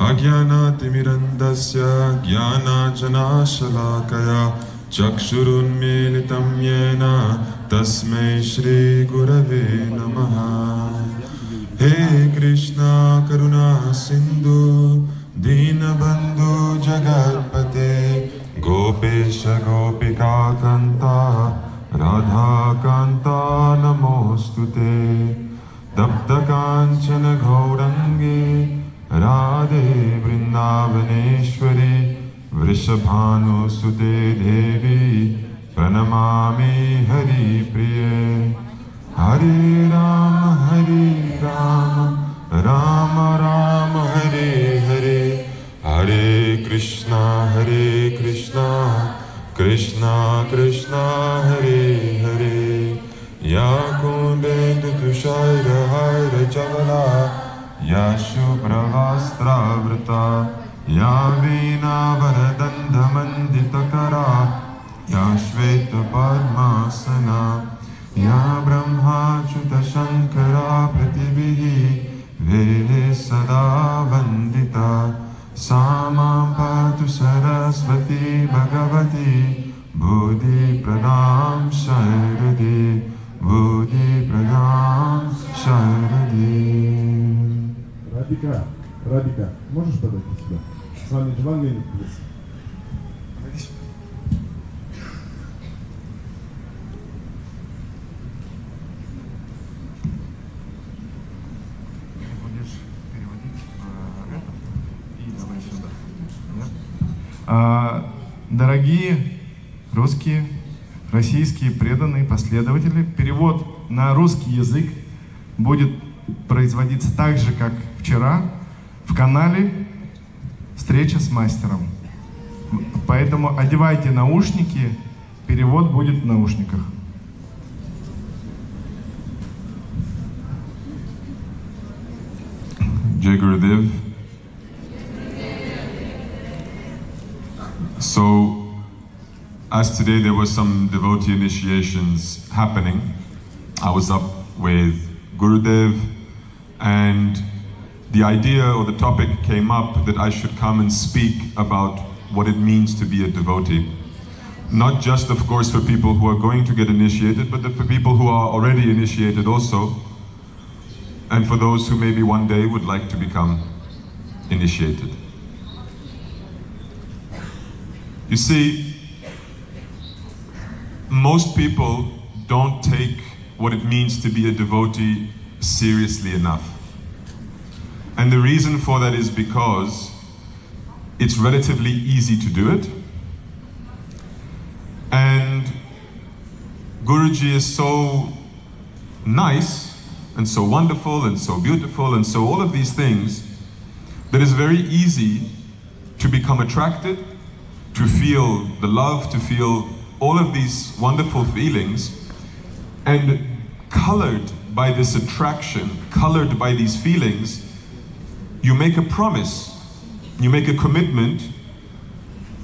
Ajnanatimirandasya jnanajnashalakaya chakshurunmilitam yena tasmai shri gurave namaha. He Krishna karuna sindhu dinabandhu jagatpate gopesha gopika kanta radha kanta namostute tapta kanchana gaurangi Radhe Vrindavaneshwari Vrishabhanusute Devi Pranamami Hari Priye Hare Rama Rama Rama Hare Hare Hare Krishna Krishna Krishna Hare Hare Ya Kundendu Tushaira Haira Chavala Ya Shubhravastra Vrata Ya Veena Varadandha Manditakara Ya Shveta Padmasana Ya Brahma Chuta Shankara Prativihi Vede Sada Vandita Samam Patu Sarasvati Bhagavati Buddhi Pradam Sharade Buddhi Pradam Sharade. Радика, можешь подойти сюда? Swami, one minute, please. Будешь переводить это и давай сюда. Дорогие русские, российские преданные последователи, перевод на русский язык будет производиться так же, как вчера, в канале «Встреча с мастером». Поэтому одевайте наушники, перевод будет в наушниках. Jai Gurudev. So, as today there was some devotee initiations happening, I was up with Gurudev, and the idea or the topic came up that I should come and speak about what it means to be a devotee. Not just, of course, for people who are going to get initiated, but for people who are already initiated also, and for those who maybe one day would like to become initiated. You see, most people don't take what it means to be a devotee seriously enough. And the reason for that is because it's relatively easy to do it. And Guruji is so nice and so wonderful and so beautiful and so all of these things that it's very easy to become attracted, to feel the love, to feel all of these wonderful feelings, and colored by this attraction, colored by these feelings, you make a promise, you make a commitment,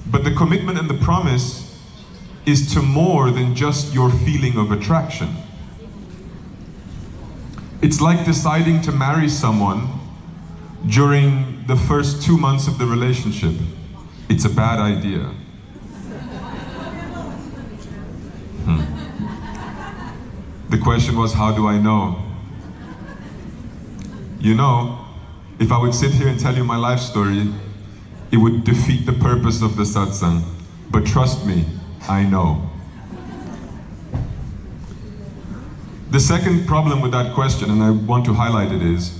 but the commitment and the promise is to more than just your feeling of attraction. It's like deciding to marry someone during the first 2 months of the relationship. It's a bad idea. The question was, how do I know? You know, if I would sit here and tell you my life story, it would defeat the purpose of the satsang. But trust me, I know. The second problem with that question, and I want to highlight it, is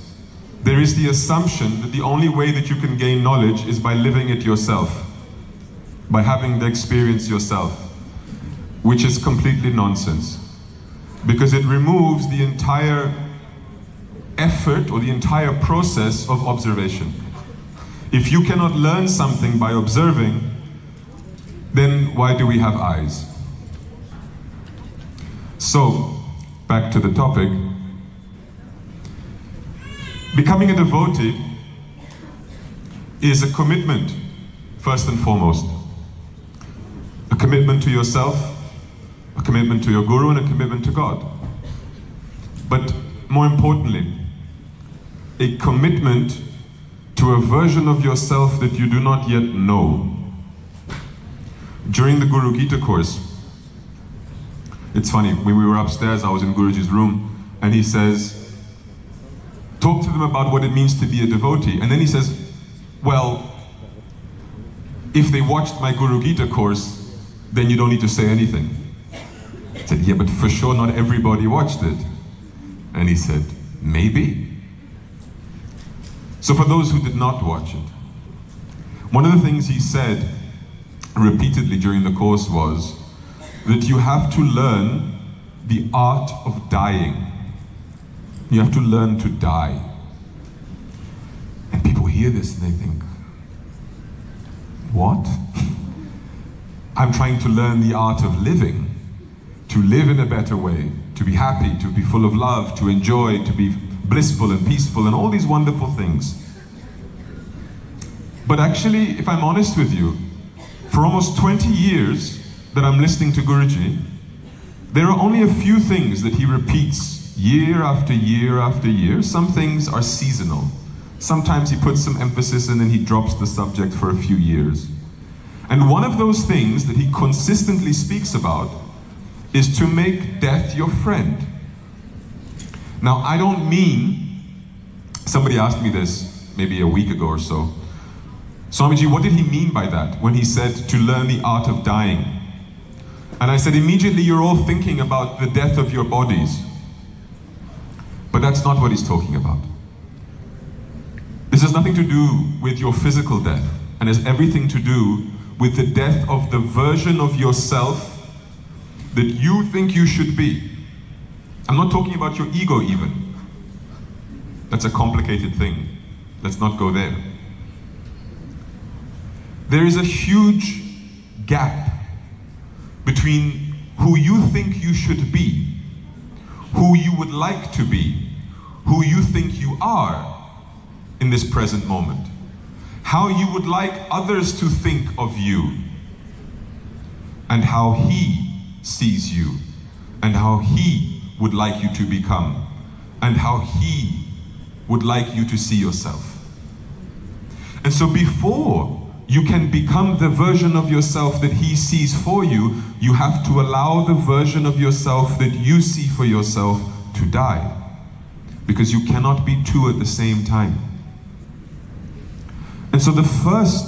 there is the assumption that the only way that you can gain knowledge is by living it yourself, by having the experience yourself, which is completely nonsense, because it removes the entire effort or the entire process of observation. If you cannot learn something by observing, then why do we have eyes? So, back to the topic. Becoming a devotee is a commitment, first and foremost. A commitment to yourself, a commitment to your guru, and a commitment to God. But more importantly, a commitment to a version of yourself that you do not yet know. During the Guru Gita course, it's funny, when we were upstairs, I was in Guruji's room, and he says, talk to them about what it means to be a devotee. And then he says, well, if they watched my Guru Gita course, then you don't need to say anything. I said, yeah, but for sure not everybody watched it. And he said, maybe. So for those who did not watch it, one of the things he said repeatedly during the course was that you have to learn the art of dying. You have to learn to die. And people hear this and they think, what? I'm trying to learn the art of living, to live in a better way, to be happy, to be full of love, to enjoy, to be blissful and peaceful and all these wonderful things. But actually, if I'm honest with you, for almost 20 years that I'm listening to Guruji, there are only a few things that he repeats year after year after year. Some things are seasonal. Sometimes he puts some emphasis and then he drops the subject for a few years. And one of those things that he consistently speaks about is to make death your friend. Now, I don't mean, somebody asked me this maybe a week ago or so, Swamiji, what did he mean by that when he said to learn the art of dying? And I said, immediately you're all thinking about the death of your bodies. But that's not what he's talking about. This has nothing to do with your physical death, and has everything to do with the death of the version of yourself that you think you should be. I'm not talking about your ego even. That's a complicated thing. Let's not go there. There is a huge gap between who you think you should be, who you would like to be, who you think you are in this present moment, how you would like others to think of you, and how he sees you, and how he would like you to become, and how he would like you to see yourself. And so before you can become the version of yourself that he sees for you, you have to allow the version of yourself that you see for yourself to die. Because you cannot be two at the same time. And so the first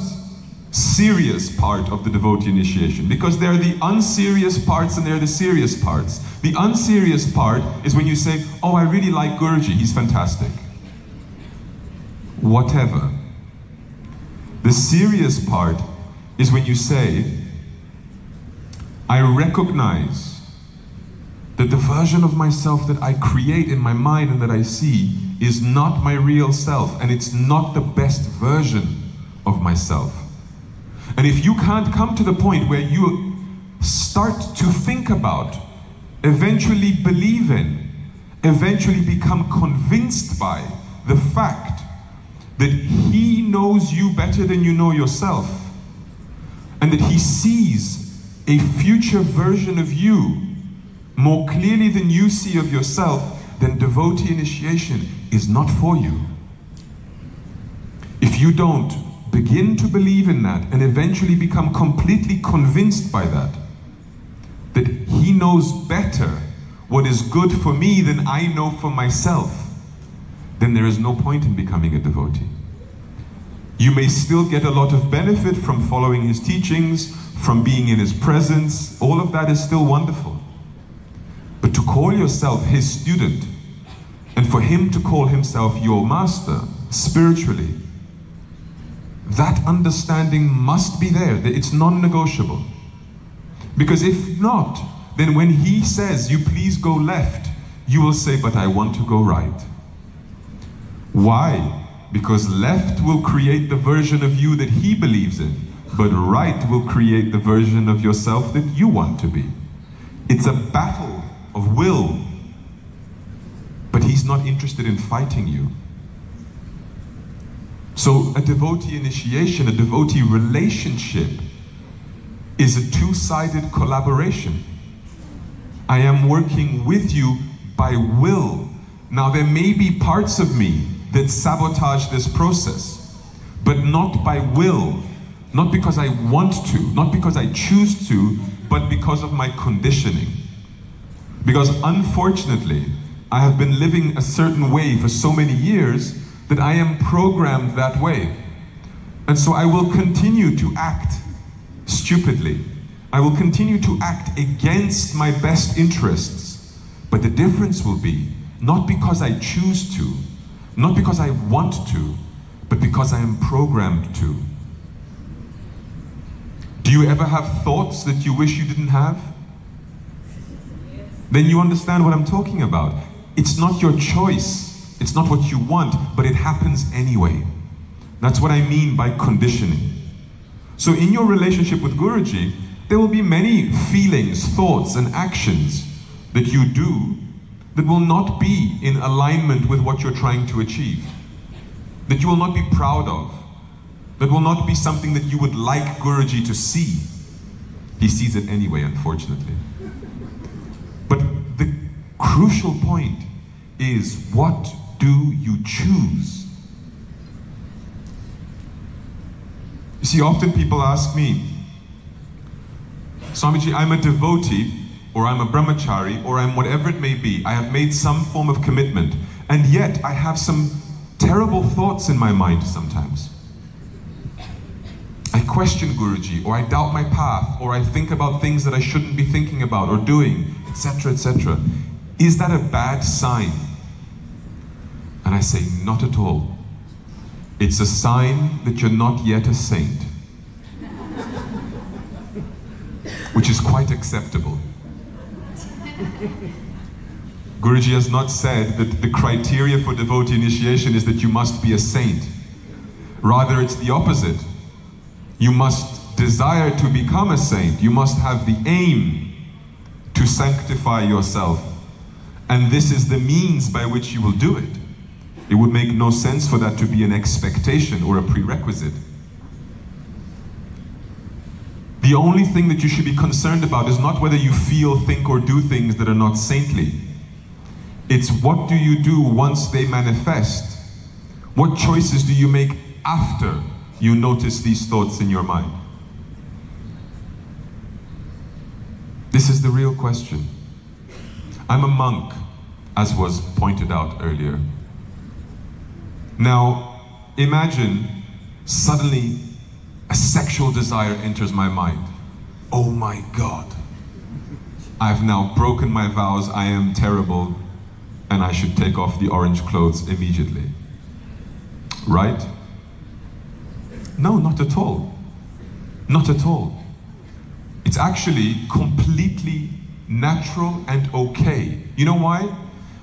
serious part of the devotee initiation, because there are the unserious parts and there are the serious parts. The unserious part is when you say, oh, I really like Guruji, he's fantastic. Whatever. The serious part is when you say, I recognize that the version of myself that I create in my mind and that I see is not my real self, and it's not the best version of myself. And if you can't come to the point where you start to think about, eventually believe in, eventually become convinced by the fact that he knows you better than you know yourself, and that he sees a future version of you more clearly than you see of yourself, then devotee initiation is not for you. If you don't begin to believe in that and eventually become completely convinced by that, that he knows better what is good for me than I know for myself, then there is no point in becoming a devotee. You may still get a lot of benefit from following his teachings, from being in his presence. All of that is still wonderful. But to call yourself his student, and for him to call himself your master, spiritually, that understanding must be there, that it's non-negotiable. Because if not, then when he says, you please go left, you will say, but I want to go right. Why? Because left will create the version of you that he believes in, but right will create the version of yourself that you want to be. It's a battle of will, but he's not interested in fighting you. So a devotee initiation, a devotee relationship is a two-sided collaboration. I am working with you by will. Now there may be parts of me that sabotage this process, but not by will. Not because I want to, not because I choose to, but because of my conditioning. Because unfortunately, I have been living a certain way for so many years that I am programmed that way. And so I will continue to act stupidly. I will continue to act against my best interests. But the difference will be, not because I choose to, not because I want to, but because I am programmed to. Do you ever have thoughts that you wish you didn't have? Then you understand what I'm talking about. It's not your choice. It's not what you want, but it happens anyway. That's what I mean by conditioning. So in your relationship with Guruji, there will be many feelings, thoughts, and actions that you do that will not be in alignment with what you're trying to achieve, that you will not be proud of, that will not be something that you would like Guruji to see. He sees it anyway, unfortunately. But the crucial point is, what do you choose? You see, often people ask me, Swamiji, I'm a devotee, or I'm a brahmachari, or I'm whatever it may be. I have made some form of commitment, and yet I have some terrible thoughts in my mind sometimes. I question Guruji, or I doubt my path, or I think about things that I shouldn't be thinking about or doing, etc., etc. Is that a bad sign? And I say, not at all. It's a sign that you're not yet a saint, which is quite acceptable. Guruji has not said that the criteria for devotee initiation is that you must be a saint. Rather, it's the opposite. You must desire to become a saint. You must have the aim to sanctify yourself. And this is the means by which you will do it. It would make no sense for that to be an expectation or a prerequisite. The only thing that you should be concerned about is not whether you feel, think, or do things that are not saintly. It's what do you do once they manifest? What choices do you make after you notice these thoughts in your mind? This is the real question. I'm a monk, as was pointed out earlier. Now, imagine suddenly a sexual desire enters my mind. Oh my God. I've now broken my vows, I am terrible, and I should take off the orange clothes immediately. Right? No, not at all. Not at all. It's actually completely natural and okay. You know why?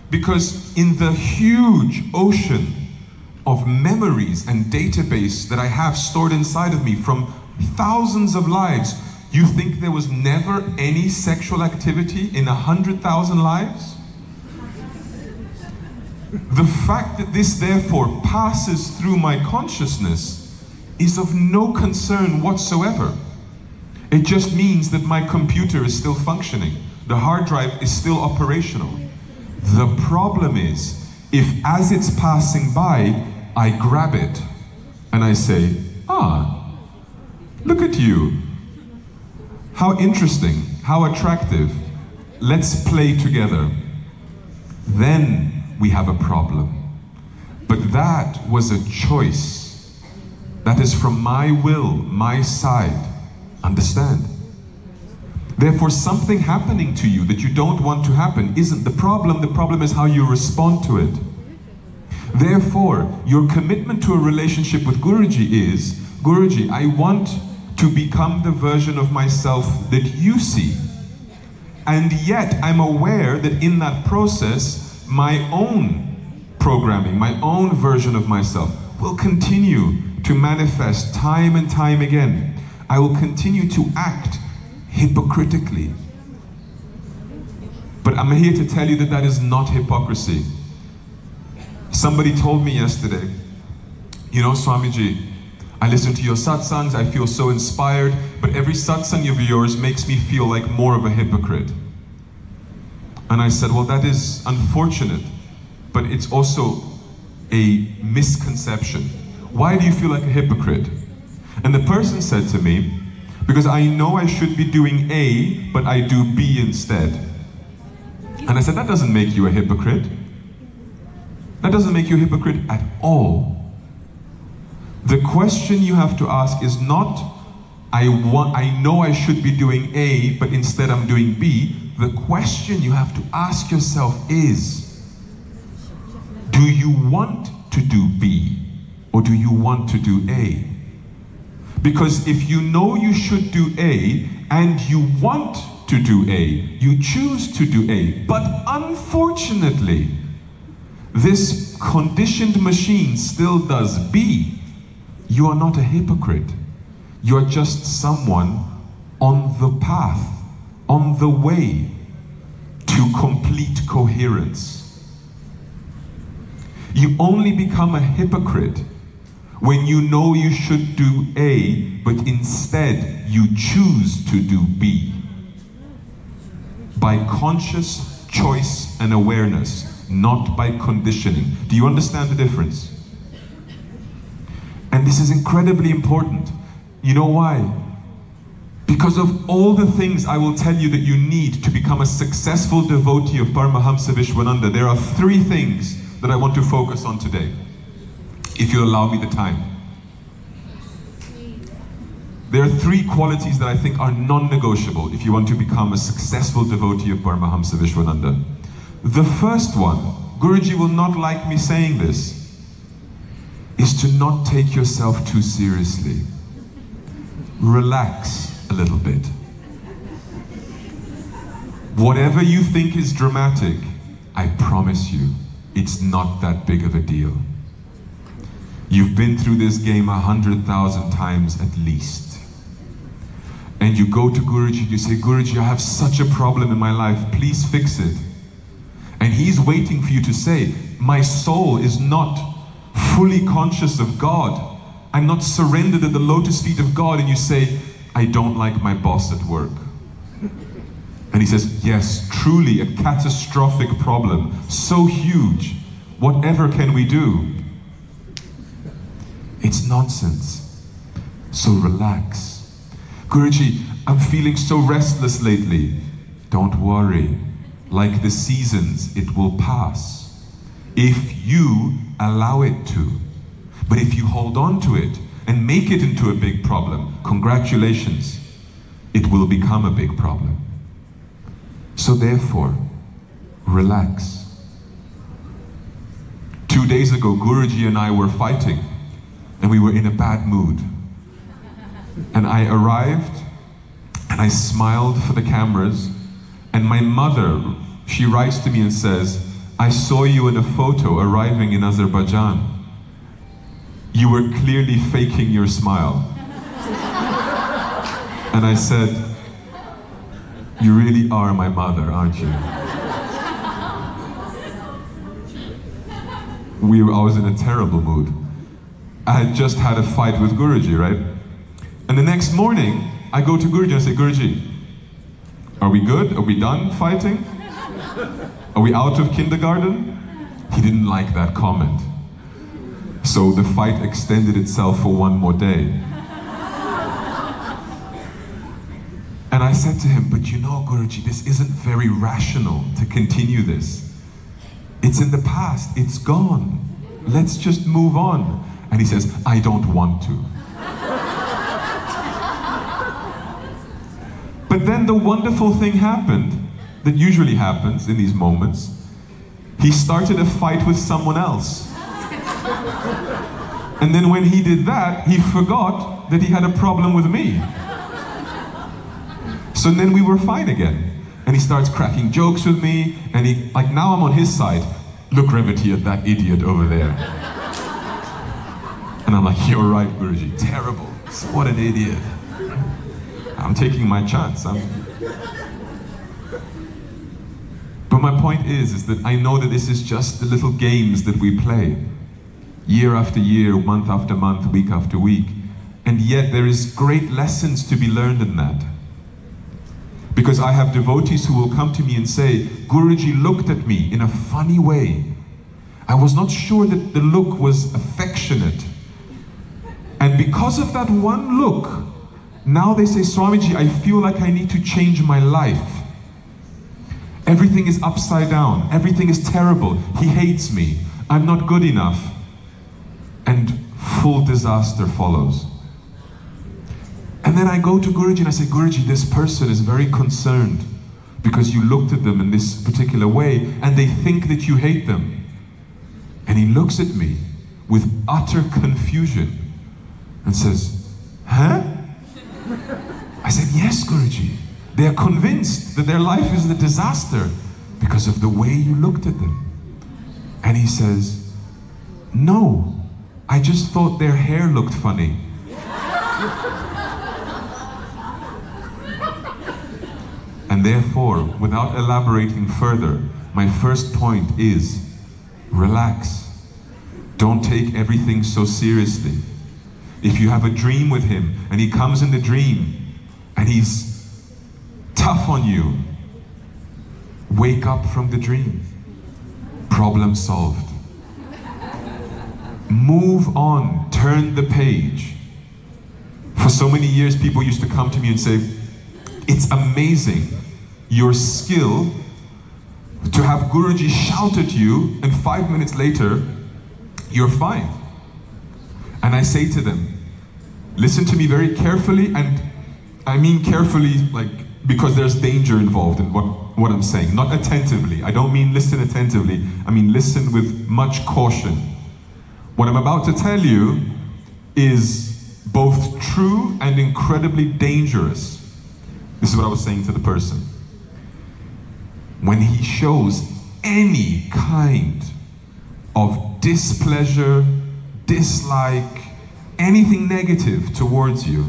Because in the huge ocean of memories and database that I have stored inside of me from thousands of lives, you think there was never any sexual activity in 100,000 lives? The fact that this therefore passes through my consciousness is of no concern whatsoever. It just means that my computer is still functioning. The hard drive is still operational. The problem is, if as it's passing by, I grab it and I say, ah, look at you. How interesting, how attractive. Let's play together. Then we have a problem. But that was a choice. That is from my will, my side. Understand? Therefore, something happening to you that you don't want to happen isn't the problem. The problem is how you respond to it. Therefore, your commitment to a relationship with Guruji is, Guruji, I want to become the version of myself that you see. And yet, I'm aware that in that process, my own programming, my own version of myself, will continue to manifest time and time again. I will continue to act hypocritically. But I'm here to tell you that that is not hypocrisy. Somebody told me yesterday, you know, Swamiji, I listen to your satsangs, I feel so inspired, but every satsang of yours makes me feel like more of a hypocrite. And I said, well, that is unfortunate, but it's also a misconception. Why do you feel like a hypocrite? And the person said to me, because I know I should be doing A, but I do B instead. And I said, that doesn't make you a hypocrite. That doesn't make you a hypocrite at all. The question you have to ask is not, I know I should be doing A, but instead I'm doing B. The question you have to ask yourself is, do you want to do B, or do you want to do A? Because if you know you should do A, and you want to do A, you choose to do A, but unfortunately, this conditioned machine still does B, you are not a hypocrite. You're just someone on the path, on the way to complete coherence. You only become a hypocrite when you know you should do A, but instead you choose to do B. By conscious choice and awareness, not by conditioning. Do you understand the difference? And this is incredibly important. You know why? Because of all the things I will tell you that you need to become a successful devotee of Paramahamsa Vishwananda, there are 3 things that I want to focus on today, if you'll allow me the time. There are 3 qualities that I think are non-negotiable if you want to become a successful devotee of Paramahamsa Vishwananda. The first one, Guruji will not like me saying this, is to not take yourself too seriously. Relax a little bit. Whatever you think is dramatic, I promise you, it's not that big of a deal. You've been through this game 100,000 times at least. And you go to Guruji, you say, Guruji, I have such a problem in my life, please fix it. And he's waiting for you to say, my soul is not fully conscious of God. I'm not surrendered at the lotus feet of God. And you say, I don't like my boss at work. And he says, yes, truly a catastrophic problem, so huge. Whatever can we do? It's nonsense. So relax. Guruji, I'm feeling so restless lately. Don't worry. Like the seasons, it will pass. If you allow it to. But if you hold on to it and make it into a big problem, congratulations, it will become a big problem. So therefore, relax. 2 days ago, Guruji and I were fighting, and we were in a bad mood. And I arrived, and I smiled for the cameras, and my mother, she writes to me and says, I saw you in a photo arriving in Azerbaijan. You were clearly faking your smile. And I said, you really are my mother, aren't you? I was in a terrible mood. I had just had a fight with Guruji, right? And the next morning, I go to Guruji and I say, Guruji, are we good? Are we done fighting? Are we out of kindergarten? He didn't like that comment. So the fight extended itself for 1 more day. And I said to him, but you know, Guruji, this isn't very rational to continue this. It's in the past, it's gone. Let's just move on. And he says, I don't want to. But then the wonderful thing happened, that usually happens in these moments. He started a fight with someone else. And then when he did that, he forgot that he had a problem with me. So then we were fine again. And he starts cracking jokes with me, and now I'm on his side. look Revati at that idiot over there. And I'm like, you're right, Guruji, terrible. What an idiot. I'm taking my chance. But my point is that I know that this is just the little games that we play. Year after year, month after month, week after week. And yet there is great lessons to be learned in that. Because I have devotees who will come to me and say, Guruji looked at me in a funny way. I was not sure that the look was affectionate. And because of that one look, now they say, Swamiji, I feel like I need to change my life. Everything is upside down. Everything is terrible. He hates me. I'm not good enough. And full disaster follows. And then I go to Guruji and I say, Guruji, this person is very concerned because you looked at them in this particular way and they think that you hate them. And he looks at me with utter confusion and says, huh? I said, yes, Guruji. They are convinced that their life is a disaster because of the way you looked at them. And he says, no, I just thought their hair looked funny. And therefore, without elaborating further, my first point is, relax. Don't take everything so seriously. If you have a dream with him, and he comes in the dream, and he's tough on you, wake up from the dream. Problem solved. Move on, turn the page. For so many years, people used to come to me and say, it's amazing, your skill to have Guruji shout at you and 5 minutes later, you're fine. And I say to them, listen to me very carefully, and I mean carefully like because there's danger involved in what I'm saying, not attentively. I don't mean listen attentively, I mean listen with much caution. What I'm about to tell you is both true and incredibly dangerous. This is what I was saying to the person. When he shows any kind of displeasure, dislike, anything negative towards you,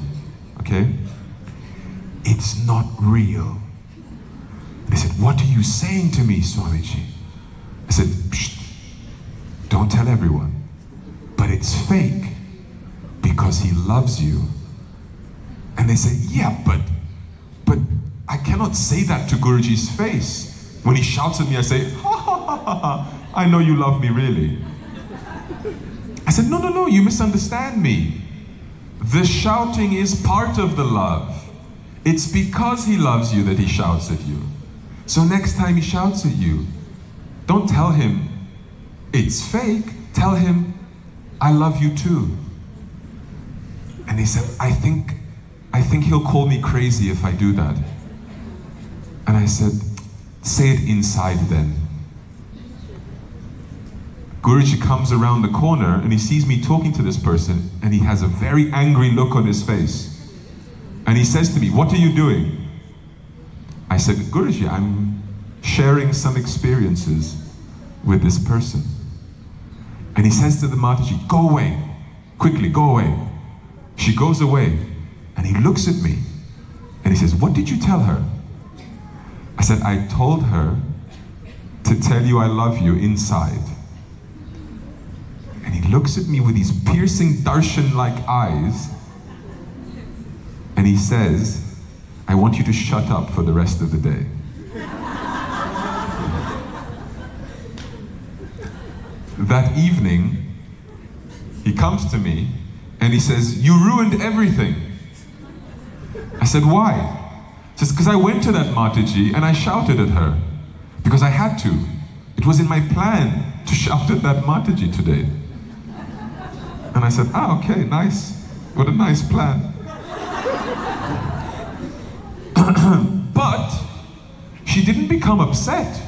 okay? It's not real. They said, what are you saying to me, Swamiji? I said, psst, don't tell everyone. But it's fake because he loves you. And they say, yeah, but I cannot say that to Guruji's face. When he shouts at me, I say, ha ha ha ha ha, I know you love me really. I said, no, you misunderstand me. The shouting is part of the love. It's because he loves you that he shouts at you. So next time he shouts at you, don't tell him it's fake. Tell him, I love you too. And he said, I think he'll call me crazy if I do that. And I said, say it inside then. Guruji comes around the corner and he sees me talking to this person and he has a very angry look on his face. And he says to me, what are you doing? I said, Guruji, I'm sharing some experiences with this person. And he says to the Mataji, go away, quickly, go away. She goes away and he looks at me and he says, what did you tell her? I said, I told her to tell you I love you inside. And he looks at me with these piercing darshan-like eyes and he says, I want you to shut up for the rest of the day. That evening, he comes to me and he says, you ruined everything. I said, why? He says, because I went to that Mataji and I shouted at her. Because I had to. It was in my plan to shout at that Mataji today. And I said, okay, nice. What a nice plan. But she didn't become upset.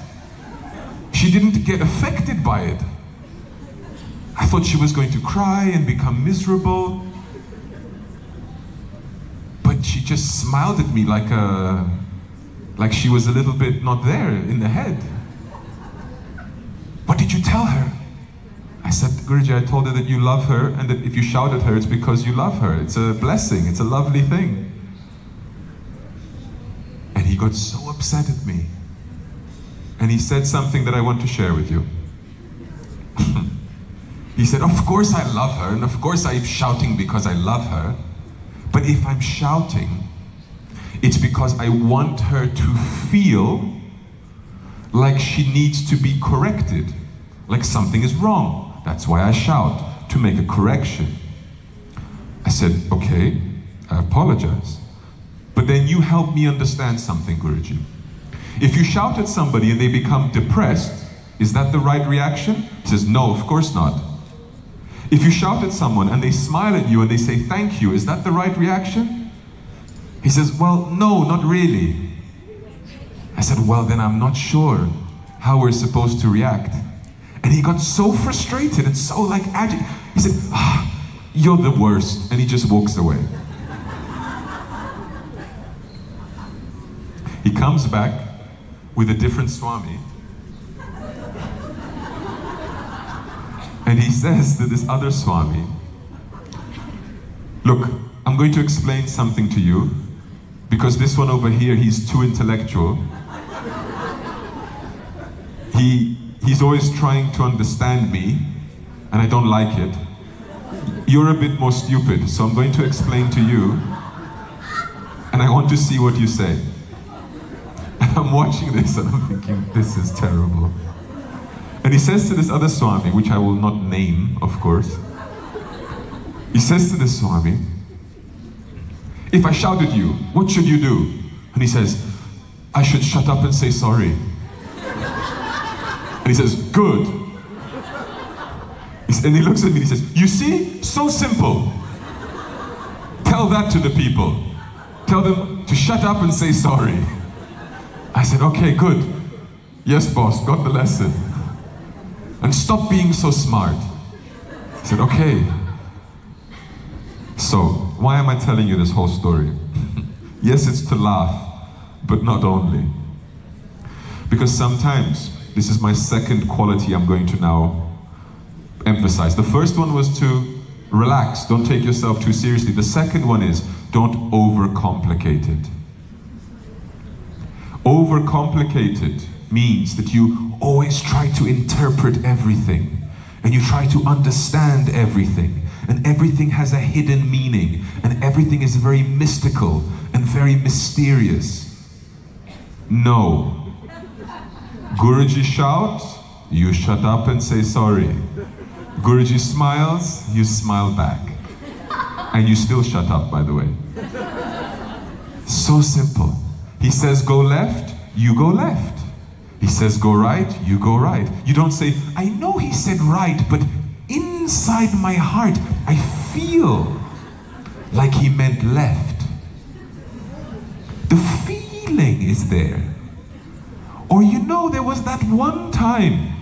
She didn't get affected by it. I thought she was going to cry and become miserable. But she just smiled at me like she was a little bit not there in the head. What did you tell her? I said, Guruji, I told her that you love her, and that if you shout at her, it's because you love her. It's a blessing, it's a lovely thing. And he got so upset at me. And he said something that I want to share with you. He said, of course I love her, and of course I'm shouting because I love her. But if I'm shouting, it's because I want her to feel like she needs to be corrected, like something is wrong. That's why I shout, to make a correction. I said, okay, I apologize. But then you help me understand something, Guruji. If you shout at somebody and they become depressed, is that the right reaction? He says, no, of course not. If you shout at someone and they smile at you and they say thank you, is that the right reaction? He says, well, no, not really. I said, well, then I'm not sure how we're supposed to react. And he got so frustrated and so like agitated. He said, you're the worst. And he just walks away. He comes back with a different Swami. And he says to this other Swami, look, I'm going to explain something to you, because this one over here, he's too intellectual. He's always trying to understand me, and I don't like it. You're a bit more stupid, so I'm going to explain to you, and I want to see what you say. And I'm watching this and I'm thinking, this is terrible. And he says to this other Swami, which I will not name, of course, he says to this Swami, if I shout at you, what should you do? And he says, I should shut up and say sorry. And he says, good. And he looks at me and he says, you see, so simple. Tell that to the people. Tell them to shut up and say sorry. I said, okay, good. Yes, boss, got the lesson. And stop being so smart. I said, okay. So, why am I telling you this whole story? Yes, it's to laugh, but not only. Because sometimes, this is my second quality I'm going to now emphasize. The first one was to relax, don't take yourself too seriously. The second one is, don't overcomplicate it. Overcomplicated means that you always try to interpret everything, and you try to understand everything, and everything has a hidden meaning, and everything is very mystical and very mysterious. No. Guruji shouts, you shut up and say sorry. Guruji smiles, you smile back. And you still shut up, by the way. So simple. He says go left, you go left. He says go right, you go right. You don't say, I know he said right, but inside my heart, I feel like he meant left. The feeling is there. Or you know, there was that one time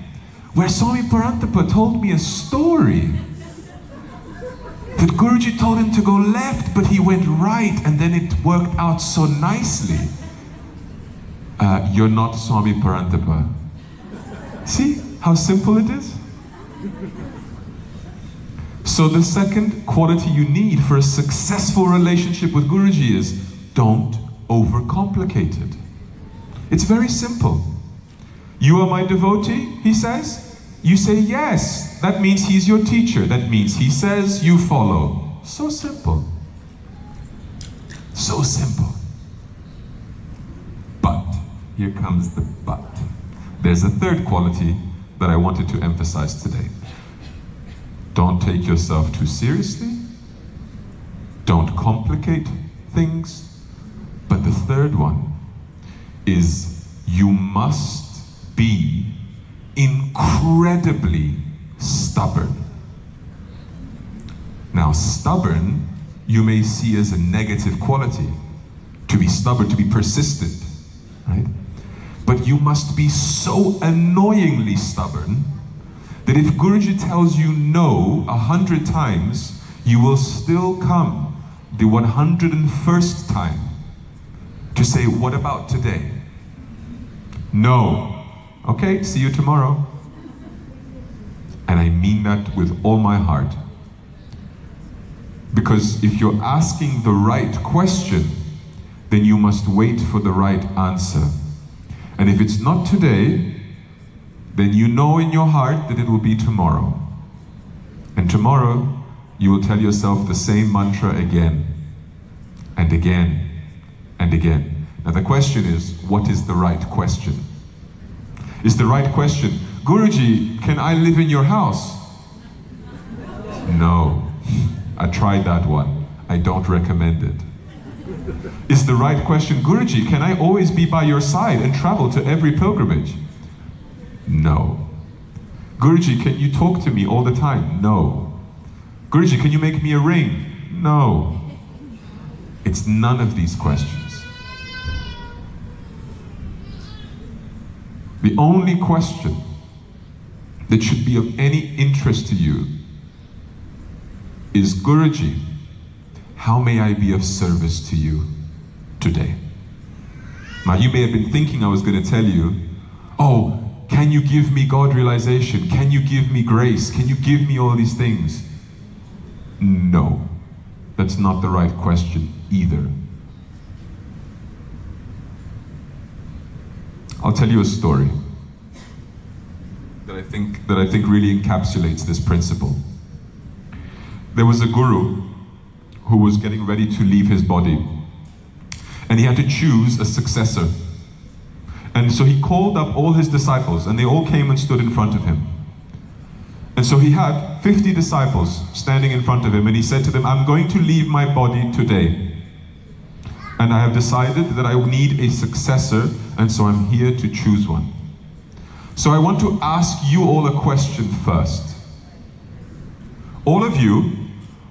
where Swami Parantapa told me a story that Guruji told him to go left, but he went right, and then it worked out so nicely. You're not Swami Parantapa. See how simple it is? So the second quality you need for a successful relationship with Guruji is, don't overcomplicate it. It's very simple. You are my devotee, he says. You say yes. That means he's your teacher. That means he says, you follow. So simple. So simple. But, here comes the but. There's a third quality that I wanted to emphasize today. Don't take yourself too seriously. Don't complicate things. But the third one is, you must be incredibly stubborn. Now, stubborn, you may see as a negative quality. To be stubborn, to be persistent, right? But you must be so annoyingly stubborn that if Guruji tells you no 100 times, you will still come the 101st time to say, what about today? No. Okay, see you tomorrow. And I mean that with all my heart. Because if you're asking the right question, then you must wait for the right answer. And if it's not today, then you know in your heart that it will be tomorrow. And tomorrow, you will tell yourself the same mantra again, and again, and again. Now the question is, what is the right question? Is the right question, Guruji, can I live in your house? No, I tried that one. I don't recommend it. Is the right question, Guruji, can I always be by your side and travel to every pilgrimage? No. Guruji, can you talk to me all the time? No. Guruji, can you make me a ring? No. It's none of these questions. The only question that should be of any interest to you is, Guruji, how may I be of service to you today? Now you may have been thinking I was going to tell you, oh, can you give me God realization? Can you give me grace? Can you give me all these things? No, that's not the right question either. I'll tell you a story that I think really encapsulates this principle. There was a guru who was getting ready to leave his body, and he had to choose a successor. And so he called up all his disciples, and they all came and stood in front of him. And so he had 50 disciples standing in front of him, and he said to them, I'm going to leave my body today. And I have decided that I need a successor, and so I'm here to choose one. So I want to ask you all a question first. All of you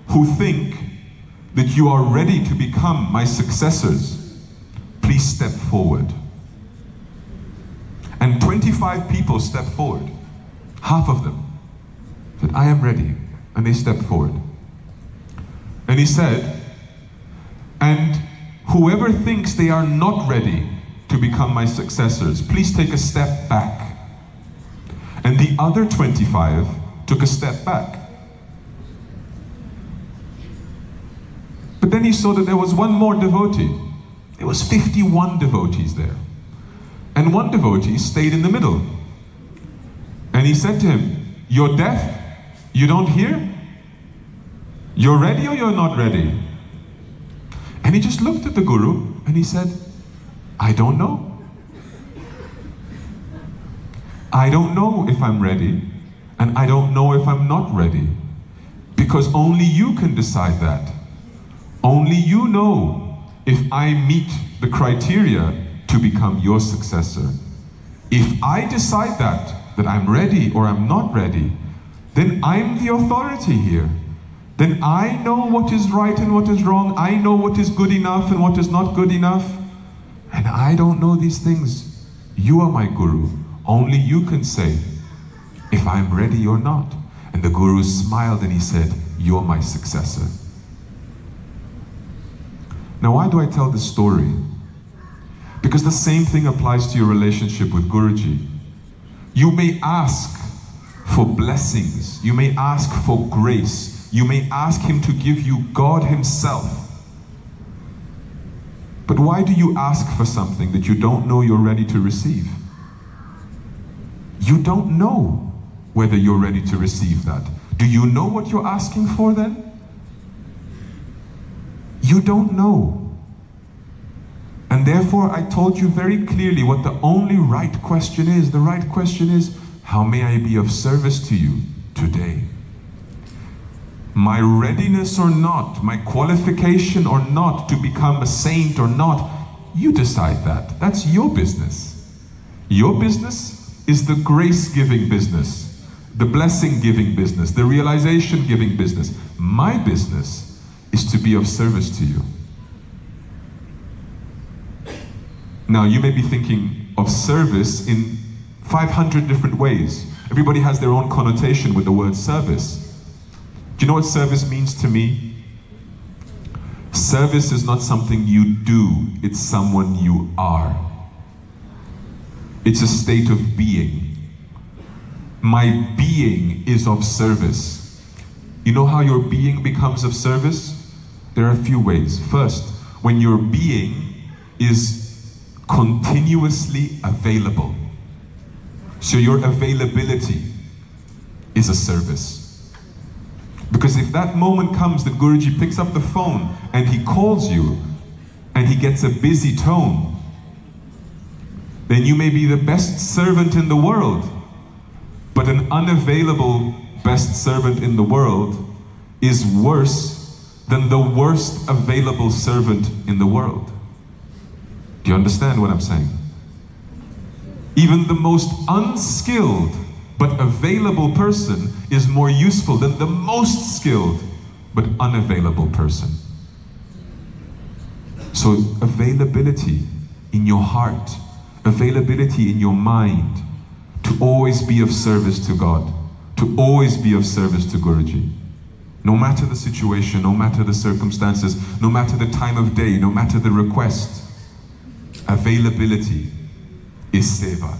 who think that you are ready to become my successors, please step forward. And 25 people stepped forward. Half of them said, I am ready. And they stepped forward. And he said, and whoever thinks they are not ready to become my successors, please take a step back. And the other 25 took a step back. But then he saw that there was one more devotee. There was 51 devotees there. And one devotee stayed in the middle. And he said to him, you're deaf? You don't hear? You're ready or you're not ready? And he just looked at the guru and he said, I don't know. I don't know if I'm ready, and I don't know if I'm not ready. Because only you can decide that. Only you know if I meet the criteria to become your successor. If I decide that I'm ready or I'm not ready, then I'm the authority here. Then I know what is right and what is wrong. I know what is good enough and what is not good enough. And I don't know these things. You are my guru. Only you can say if I'm ready or not. And the guru smiled and he said, you're my successor. Now why do I tell this story? Because the same thing applies to your relationship with Guruji. You may ask for blessings. You may ask for grace. You may ask him to give you God himself. But why do you ask for something that you don't know you're ready to receive? You don't know whether you're ready to receive that. Do you know what you're asking for then? You don't know. And therefore I told you very clearly what the only right question is. The right question is, how may I be of service to you today? My readiness or not, my qualification or not to become a saint or not, you decide that. That's your business. Your business is the grace-giving business, the blessing-giving business, the realization-giving business. My business is to be of service to you. Now, you may be thinking of service in 500 different ways. Everybody has their own connotation with the word service. Do you know what service means to me? Service is not something you do, it's someone you are. It's a state of being. my being is of service. You know how your being becomes of service? There are a few ways. First, when your being is continuously available. So your availability is a service. Because if that moment comes that Guruji picks up the phone and he calls you and he gets a busy tone, then you may be the best servant in the world, but an unavailable best servant in the world is worse than the worst available servant in the world. Do you understand what I'm saying? Even the most unskilled but available person is more useful than the most skilled but unavailable person. So availability in your heart, availability in your mind, to always be of service to God, to always be of service to Guruji. No matter the situation, no matter the circumstances, no matter the time of day, no matter the request, availability is seva.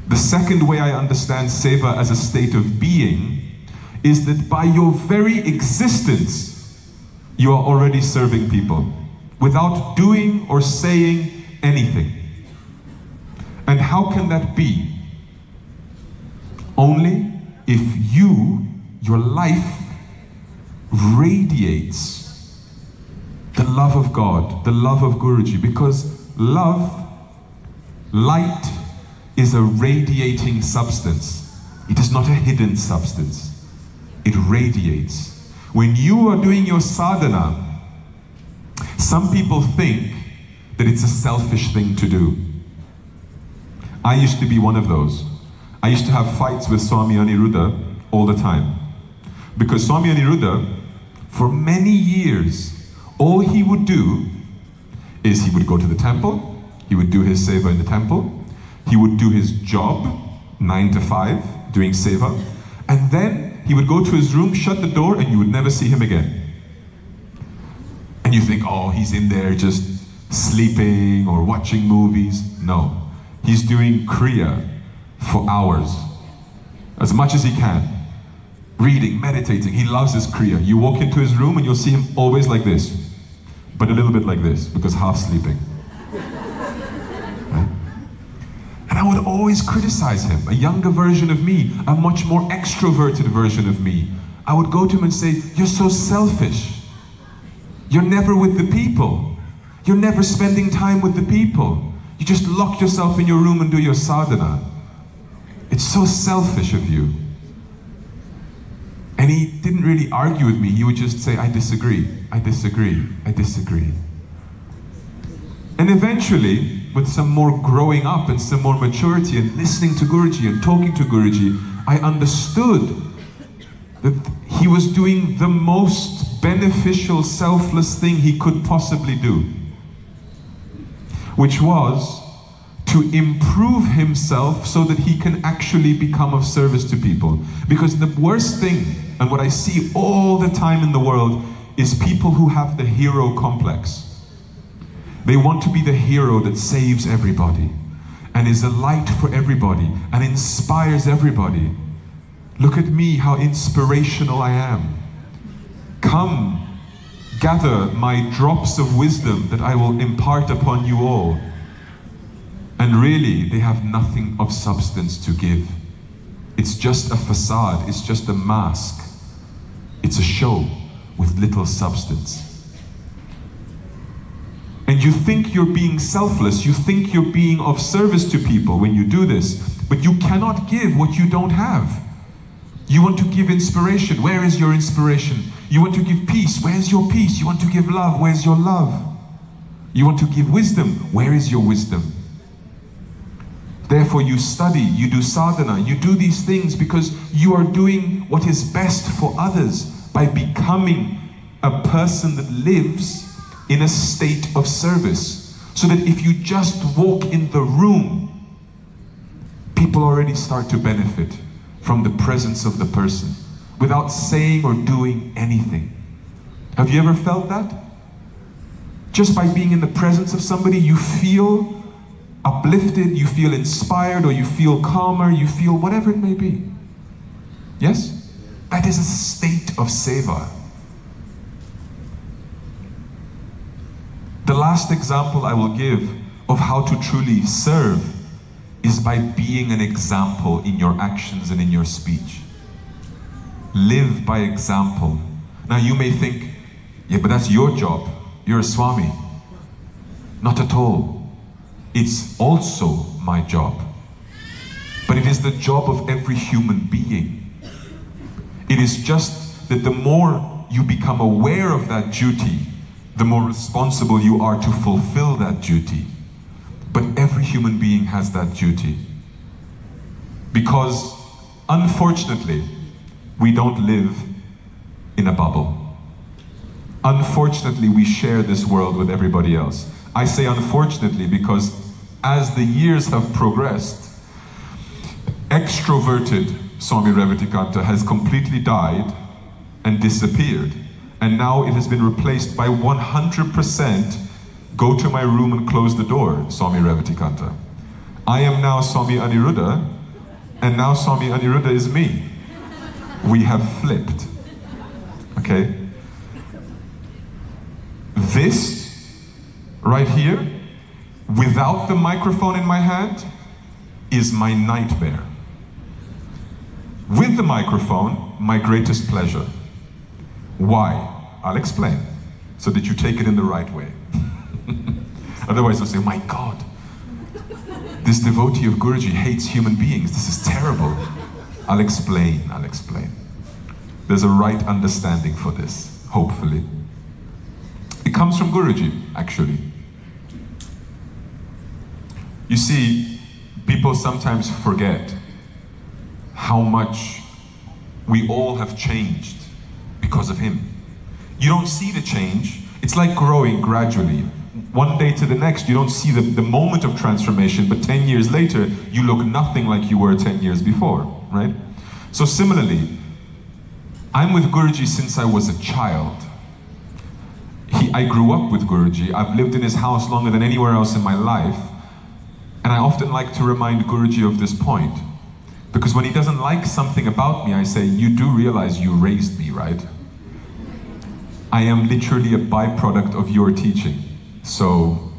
The second way I understand seva as a state of being is that by your very existence, you are already serving people without doing or saying anything. And how can that be? Only if your life radiates the love of God, the love of Guruji, because love, light, is a radiating substance. It is not a hidden substance. It radiates. When you are doing your sadhana, some people think that it's a selfish thing to do. I used to be one of those. I used to have fights with Swami Aniruddha all the time. Because Swami Aniruddha, for many years, all he would do is he would go to the temple, he would do his seva in the temple, he would do his job, 9 to 5, doing seva, and then he would go to his room, shut the door, and you would never see him again. And you think, oh, he's in there just sleeping or watching movies. No, he's doing kriya for hours, as much as he can. Reading, meditating, he loves his kriya. You walk into his room and you'll see him always like this, but a little bit like this, because half sleeping. Right? And I would always criticize him, a younger version of me, a much more extroverted version of me. I would go to him and say, you're so selfish. You're never with the people. You're never spending time with the people. You just lock yourself in your room and do your sadhana. It's so selfish of you. And he didn't really argue with me. He would just say, I disagree, I disagree, I disagree. And eventually, with some more growing up and some more maturity and listening to Guruji and talking to Guruji, I understood that he was doing the most beneficial, selfless thing he could possibly do, which was to improve himself so that he can actually become of service to people. Because the worst thing, and what I see all the time in the world, is people who have the hero complex. They want to be the hero that saves everybody and is a light for everybody and inspires everybody. Look at me, how inspirational I am. Come, gather my drops of wisdom that I will impart upon you all. And really, they have nothing of substance to give. It's just a facade, it's just a mask. It's a show with little substance. And you think you're being selfless, you think you're being of service to people when you do this, but you cannot give what you don't have. You want to give inspiration, where is your inspiration? You want to give peace, where's your peace? You want to give love, where's your love? You want to give wisdom, where is your wisdom? Therefore you study, you do sadhana, you do these things because you are doing what is best for others by becoming a person that lives in a state of service. So that if you just walk in the room, people already start to benefit from the presence of the person without saying or doing anything. Have you ever felt that? Just by being in the presence of somebody, you feel uplifted, you feel inspired, or you feel calmer, you feel whatever it may be. Yes? That is a state of seva. The last example I will give of how to truly serve is by being an example in your actions and in your speech. Live by example. Now you may think, yeah, but that's your job. You're a Swami. Not at all. It's also my job. But it is the job of every human being. It is just that the more you become aware of that duty, the more responsible you are to fulfill that duty. But every human being has that duty. Because, unfortunately, we don't live in a bubble. Unfortunately, we share this world with everybody else. I say unfortunately because as the years have progressed, extroverted Swami Revatikanta has completely died and disappeared. And now it has been replaced by 100% go to my room and close the door, Swami Revatikanta. I am now Swami Aniruddha, and now Swami Aniruddha is me. We have flipped. Okay? This, right here, without the microphone in my hand, is my nightmare. With the microphone, my greatest pleasure. Why? I'll explain, so that you take it in the right way. Otherwise, I'll say, my God, this devotee of Guruji hates human beings. This is terrible. I'll explain. There's a right understanding for this, hopefully. It comes from Guruji, actually. You see, people sometimes forget how much we all have changed because of him. You don't see the change. It's like growing gradually. One day to the next, you don't see the moment of transformation, but 10 years later, you look nothing like you were 10 years before, right? So similarly, I'm with Guruji since I was a child. I grew up with Guruji. I've lived in his house longer than anywhere else in my life. And I often like to remind Guruji of this point. Because when he doesn't like something about me, I say, you do realize you raised me, right? I am literally a byproduct of your teaching. So,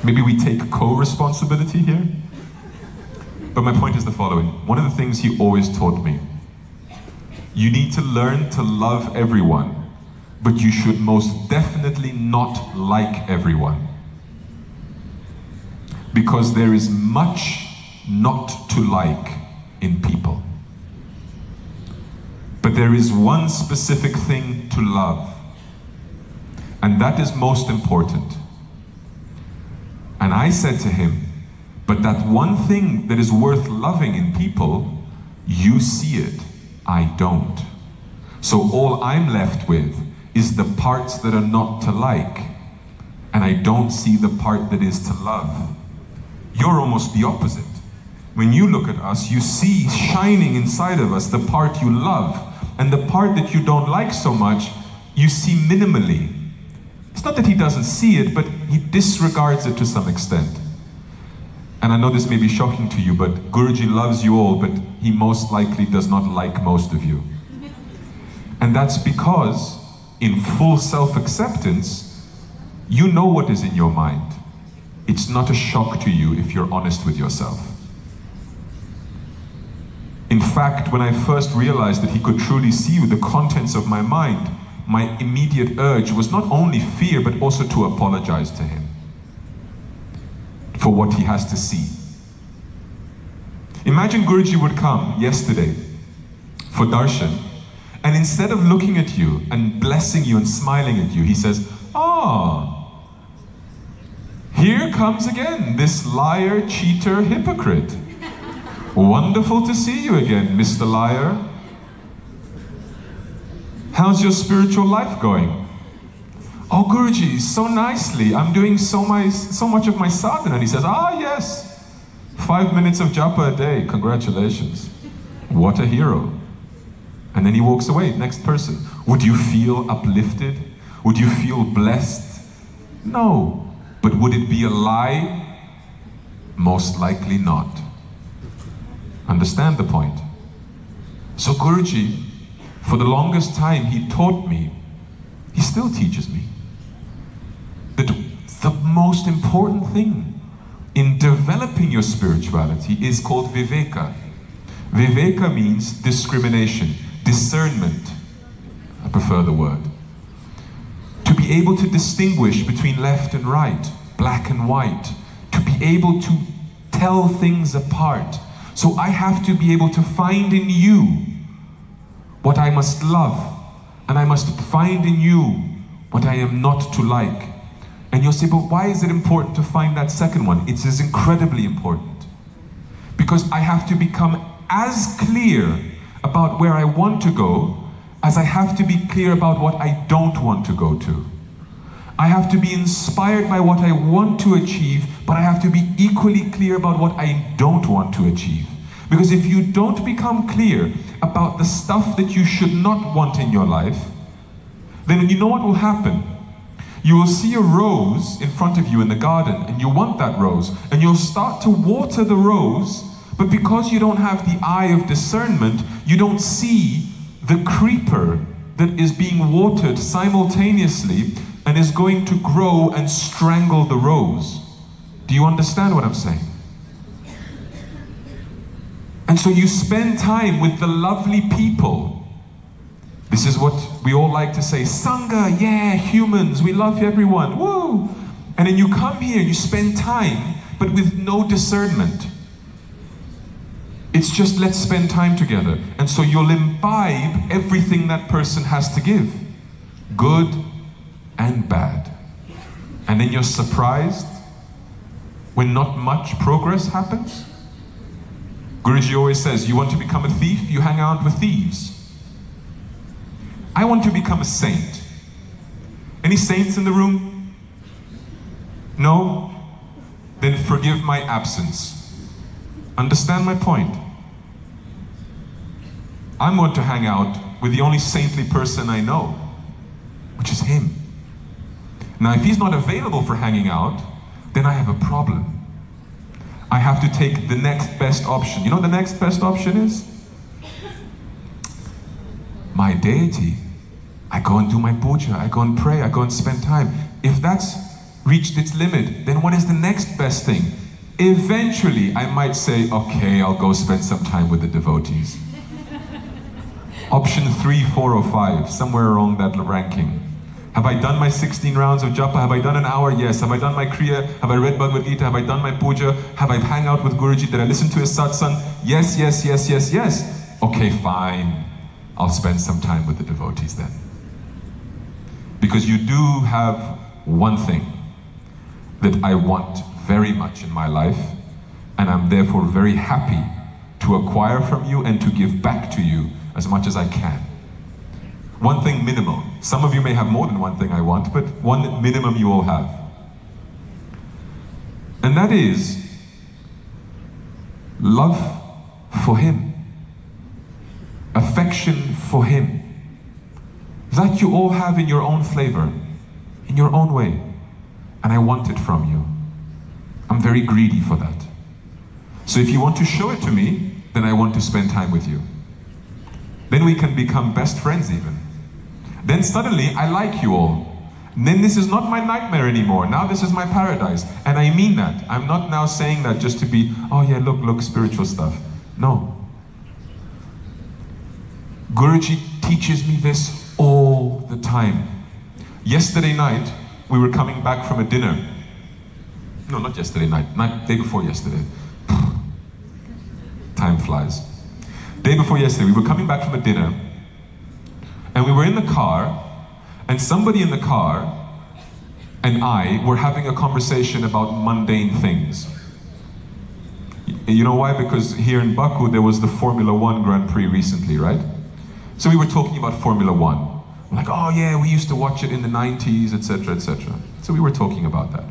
maybe we take co-responsibility here? But my point is the following. One of the things he always taught me, you need to learn to love everyone, but you should most definitely not like everyone. Because there is much not to like in people. But there is one specific thing to love. And that is most important. And I said to him, but that one thing that is worth loving in people, you see it, I don't. So all I'm left with is the parts that are not to like. And I don't see the part that is to love. You're almost the opposite. When you look at us, you see shining inside of us the part you love. And the part that you don't like so much, you see minimally. It's not that he doesn't see it, but he disregards it to some extent. And I know this may be shocking to you, but Guruji loves you all, but he most likely does not like most of you. And that's because, in full self-acceptance, you know what is in your mind. It's not a shock to you if you're honest with yourself. In fact, when I first realized that he could truly see the contents of my mind, my immediate urge was not only fear, but also to apologize to him for what he has to see. Imagine Guruji would come yesterday for darshan, and instead of looking at you and blessing you and smiling at you, he says, "Ah, here comes again this liar, cheater, hypocrite. Wonderful to see you again, Mr. Liar. How's your spiritual life going?" "Oh, Guruji, so nicely. I'm doing so much of my sadhana." And he says, "Ah, yes. 5 minutes of japa a day. Congratulations. What a hero." And then he walks away. Next person. Would you feel uplifted? Would you feel blessed? No. But would it be a lie Most likely not. Understand the point? So Guruji, for the longest time, he taught me, he still teaches me, that the most important thing in developing your spirituality is called viveka. Viveka means discrimination, discernment. I prefer the word. To be able to distinguish between left and right, black and white, to be able to tell things apart. So I have to be able to find in you what I must love, and I must find in you what I am not to like. And you'll say, but why is it important to find that second one? It is incredibly important. Because I have to become as clear about where I want to go as I have to be clear about what I don't want to go to. I have to be inspired by what I want to achieve, but I have to be equally clear about what I don't want to achieve. Because if you don't become clear about the stuff that you should not want in your life, then you know what will happen? You will see a rose in front of you in the garden, and you want that rose, and you'll start to water the rose, but because you don't have the eye of discernment, you don't see the creeper that is being watered simultaneously and is going to grow and strangle the rose. Do you understand what I'm saying? And so you spend time with the lovely people. This is what we all like to say, Sangha, yeah, humans, we love everyone, woo! And then you come here, you spend time, but with no discernment. It's just, let's spend time together. And so you'll imbibe everything that person has to give. Good and bad. And then you're surprised when not much progress happens. Guruji always says, you want to become a thief, you hang out with thieves. I want to become a saint. Any saints in the room? No? Then forgive my absence. Understand my point? I'm going to hang out with the only saintly person I know, which is him. Now, if he's not available for hanging out, then I have a problem. I have to take the next best option. You know what the next best option is? My deity. I go and do my puja, I go and pray, I go and spend time. If that's reached its limit, then what is the next best thing? Eventually, I might say, okay, I'll go spend some time with the devotees. Option 3, 4, or 5, somewhere along that ranking. Have I done my 16 rounds of japa? Have I done an hour? Yes. Have I done my kriya? Have I read Bhagavad Gita? Have I done my puja? Have I hung out with Guruji? Did I listen to his satsang? Yes, yes, yes, yes, yes. Okay, fine. I'll spend some time with the devotees then. Because you do have one thing that I want very much in my life, and I'm therefore very happy to acquire from you and to give back to you as much as I can. One thing minimal. Some of you may have more than one thing I want, but one minimum you all have. And that is love for him. Affection for him. That you all have in your own flavor, in your own way. And I want it from you. I'm very greedy for that. So if you want to show it to me, then I want to spend time with you. Then we can become best friends even. Then suddenly I like you all. And then this is not my nightmare anymore. Now this is my paradise. And I mean that. I'm not now saying that just to be, oh yeah, look, spiritual stuff. No. Guruji teaches me this all the time. Yesterday night, we were coming back from a dinner. No, not yesterday night, day before yesterday. Time flies. Day before yesterday, we were coming back from a dinner, and we were in the car, and somebody in the car and I were having a conversation about mundane things. You know why? Because here in Baku, there was the Formula 1 Grand Prix recently, right? So we were talking about Formula 1. I'm like, oh yeah, we used to watch it in the 90s, etc., etc. So we were talking about that.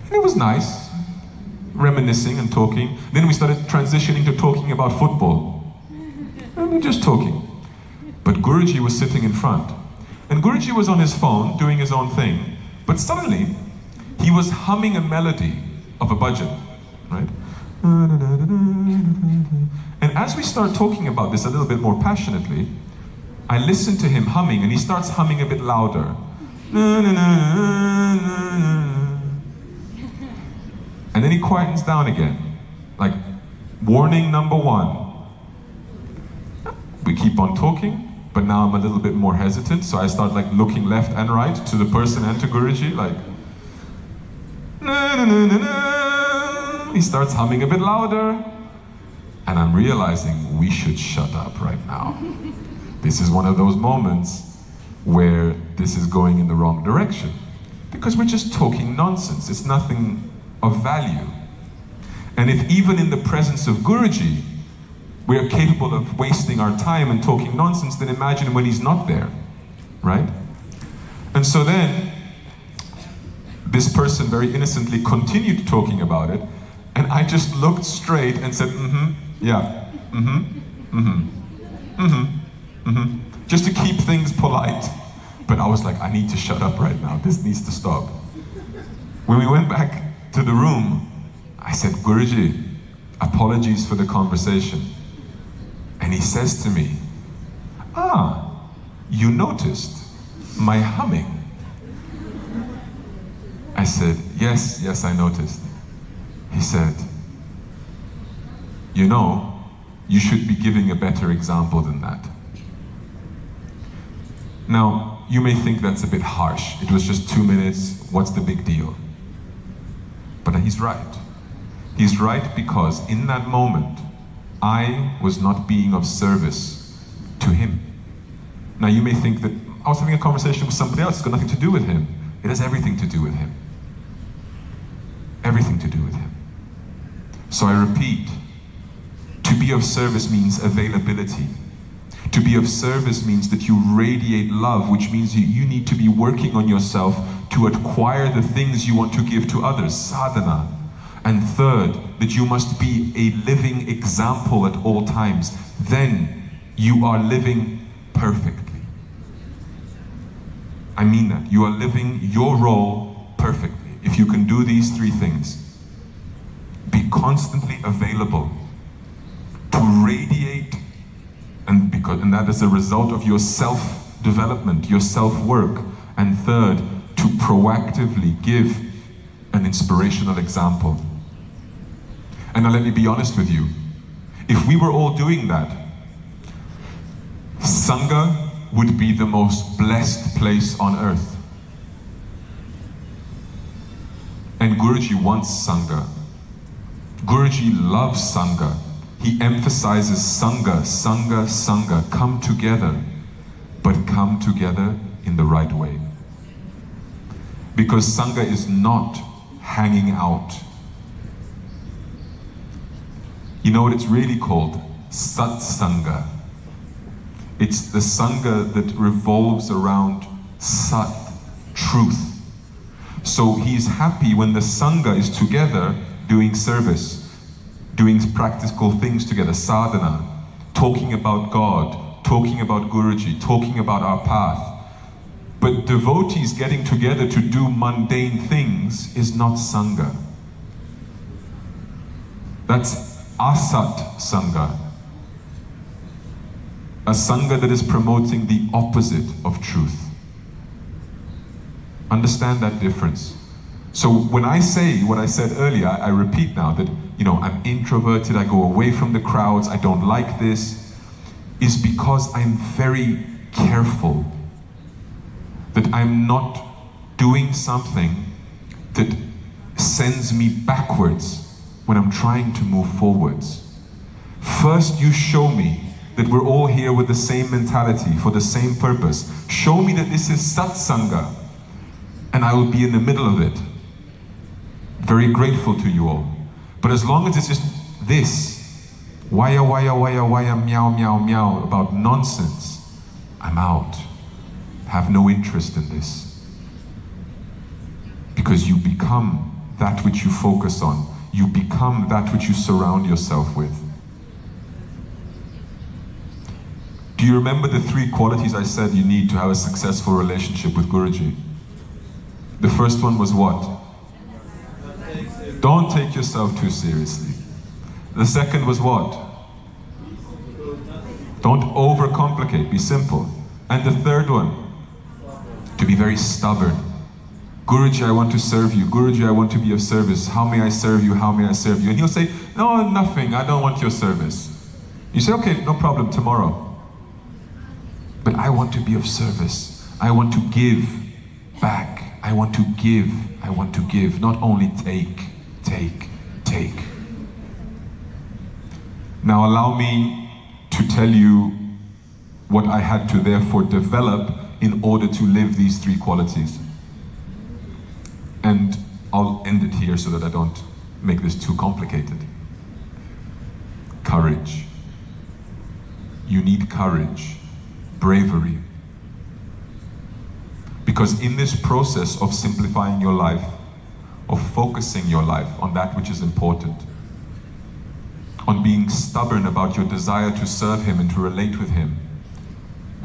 And it was nice, reminiscing and talking. Then we started transitioning to talking about football. And we're just talking. But Guruji was sitting in front. And Guruji was on his phone, doing his own thing. But suddenly, he was humming a melody of a bhajan. right? And as we start talking about this a little bit more passionately, I listen to him humming, and he starts humming a bit louder. And then he quietens down again. Like, warning number one. We keep on talking, but now I'm a little bit more hesitant, so I start like looking left and right to the person and to Guruji, like, he starts humming a bit louder, and I'm realizing we should shut up right now. This is one of those moments where this is going in the wrong direction, because we're just talking nonsense. It's nothing of value. And if even in the presence of Guruji, we are capable of wasting our time and talking nonsense, then imagine when he's not there, right? And so then, this person very innocently continued talking about it, and I just looked straight and said, yeah, just to keep things polite. But I was like, I need to shut up right now, this needs to stop. When we went back to the room, I said, Guruji, apologies for the conversation. And he says to me, you noticed my humming? I said, yes, I noticed. He said, you know, you should be giving a better example than that. Now, you may think that's a bit harsh. It was just 2 minutes, what's the big deal? But he's right. He's right because in that moment, I was not being of service to him. Now you may think that I was having a conversation with somebody else, it's got nothing to do with him. It has everything to do with him. Everything to do with him. So I repeat, to be of service means availability. To be of service means that you radiate love, which means you need to be working on yourself to acquire the things you want to give to others, sadhana. And third, that you must be a living example at all times. Then you are living perfectly. I mean that. You are living your role perfectly. If you can do these 3 things, be constantly available to radiate, and that is a result of your self-development, your self-work. And third, to proactively give an inspirational example. And now let me be honest with you. If we were all doing that, Sangha would be the most blessed place on earth. And Guruji wants Sangha. Guruji loves Sangha. He emphasizes Sangha, Sangha, Sangha. Come together, but come together in the right way. Because Sangha is not hanging out. You know what it's really called? Satsang. It's the Sangha that revolves around Sat, truth. So he's happy when the Sangha is together doing service, doing practical things together, sadhana, talking about God, talking about Guruji, talking about our path. But devotees getting together to do mundane things is not Sangha. That's Asat Sangha. A Sangha that is promoting the opposite of truth. Understand that difference. So when I say what I said earlier, I repeat now that, I'm introverted, I go away from the crowds, I don't like this, is because I'm very careful that I'm not doing something that sends me backwards when I'm trying to move forwards. First, you show me that we're all here with the same mentality, for the same purpose. Show me that this is Satsanga, and I will be in the middle of it. Very grateful to you all. But as long as it's just this, waya, meow, meow, meow, about nonsense, I'm out. Have no interest in this. Because you become that which you focus on. You become that which you surround yourself with. Do you remember the 3 qualities I said you need to have a successful relationship with Guruji? The first one was what? Don't take yourself too seriously. The second was what? Don't overcomplicate, be simple. And the third one, to be very stubborn. Guruji, I want to serve you. Guruji, I want to be of service. How may I serve you? How may I serve you? And he'll say, no, nothing, I don't want your service. You say, okay, no problem, tomorrow. But I want to be of service. I want to give back. I want to give. I want to give. Not only take, take, take. Now allow me to tell you what I had to therefore develop in order to live these three qualities. And I'll end it here so that I don't make this too complicated. Courage. You need courage, bravery. Because in this process of simplifying your life, of focusing your life on that which is important, on being stubborn about your desire to serve him and to relate with him,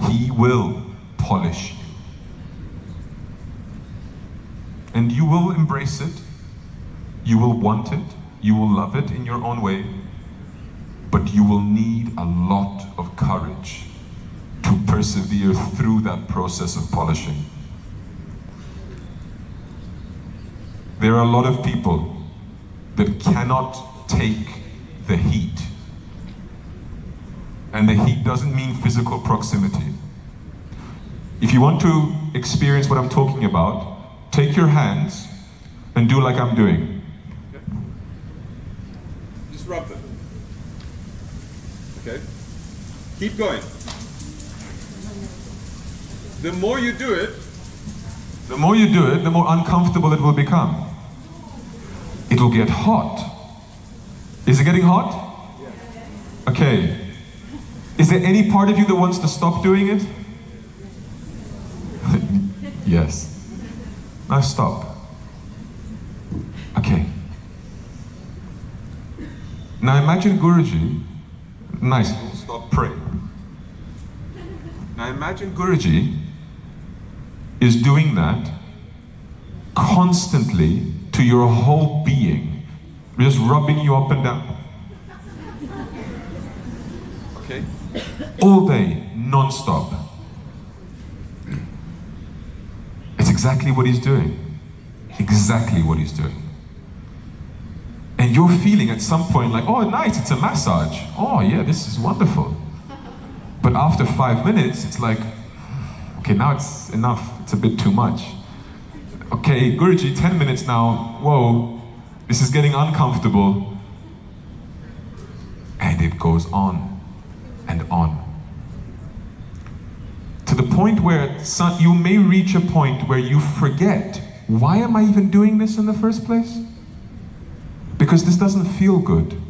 he will polish you. And you will embrace it, you will want it, you will love it in your own way, but you will need a lot of courage to persevere through that process of polishing. There are a lot of people that cannot take the heat. And the heat doesn't mean physical proximity. If you want to experience what I'm talking about, take your hands and do like I'm doing. Just rub them. Okay? Keep going. The more you do it, the more uncomfortable it will become. It will get hot. Is it getting hot? Okay. Is there any part of you that wants to stop doing it? Yes. Now stop. Okay. Now imagine Guruji. Nice. Stop, pray. Now imagine Guruji is doing that constantly to your whole being, just rubbing you up and down. Okay? All day, non-stop. It's exactly what he's doing. Exactly what he's doing. And you're feeling at some point like, oh nice, it's a massage. Oh yeah, this is wonderful. But after 5 minutes, it's like, okay, now it's enough. It's a bit too much. Okay, Guruji, 10 minutes now. Whoa, this is getting uncomfortable. And it goes on and on. To the point where you may reach a point where you forget, why am I even doing this in the first place? Because this doesn't feel good.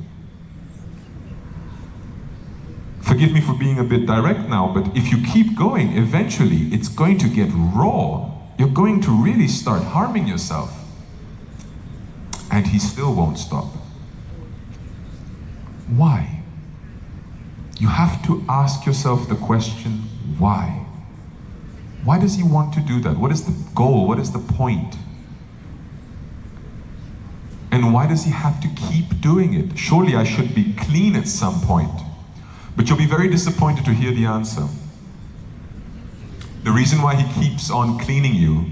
Forgive me for being a bit direct now, but if you keep going, eventually it's going to get raw. You're going to really start harming yourself. And he still won't stop. Why? You have to ask yourself the question, why? Why does he want to do that? What is the goal? What is the point? And why does he have to keep doing it? Surely I should be clean at some point. But you'll be very disappointed to hear the answer. The reason why he keeps on cleaning you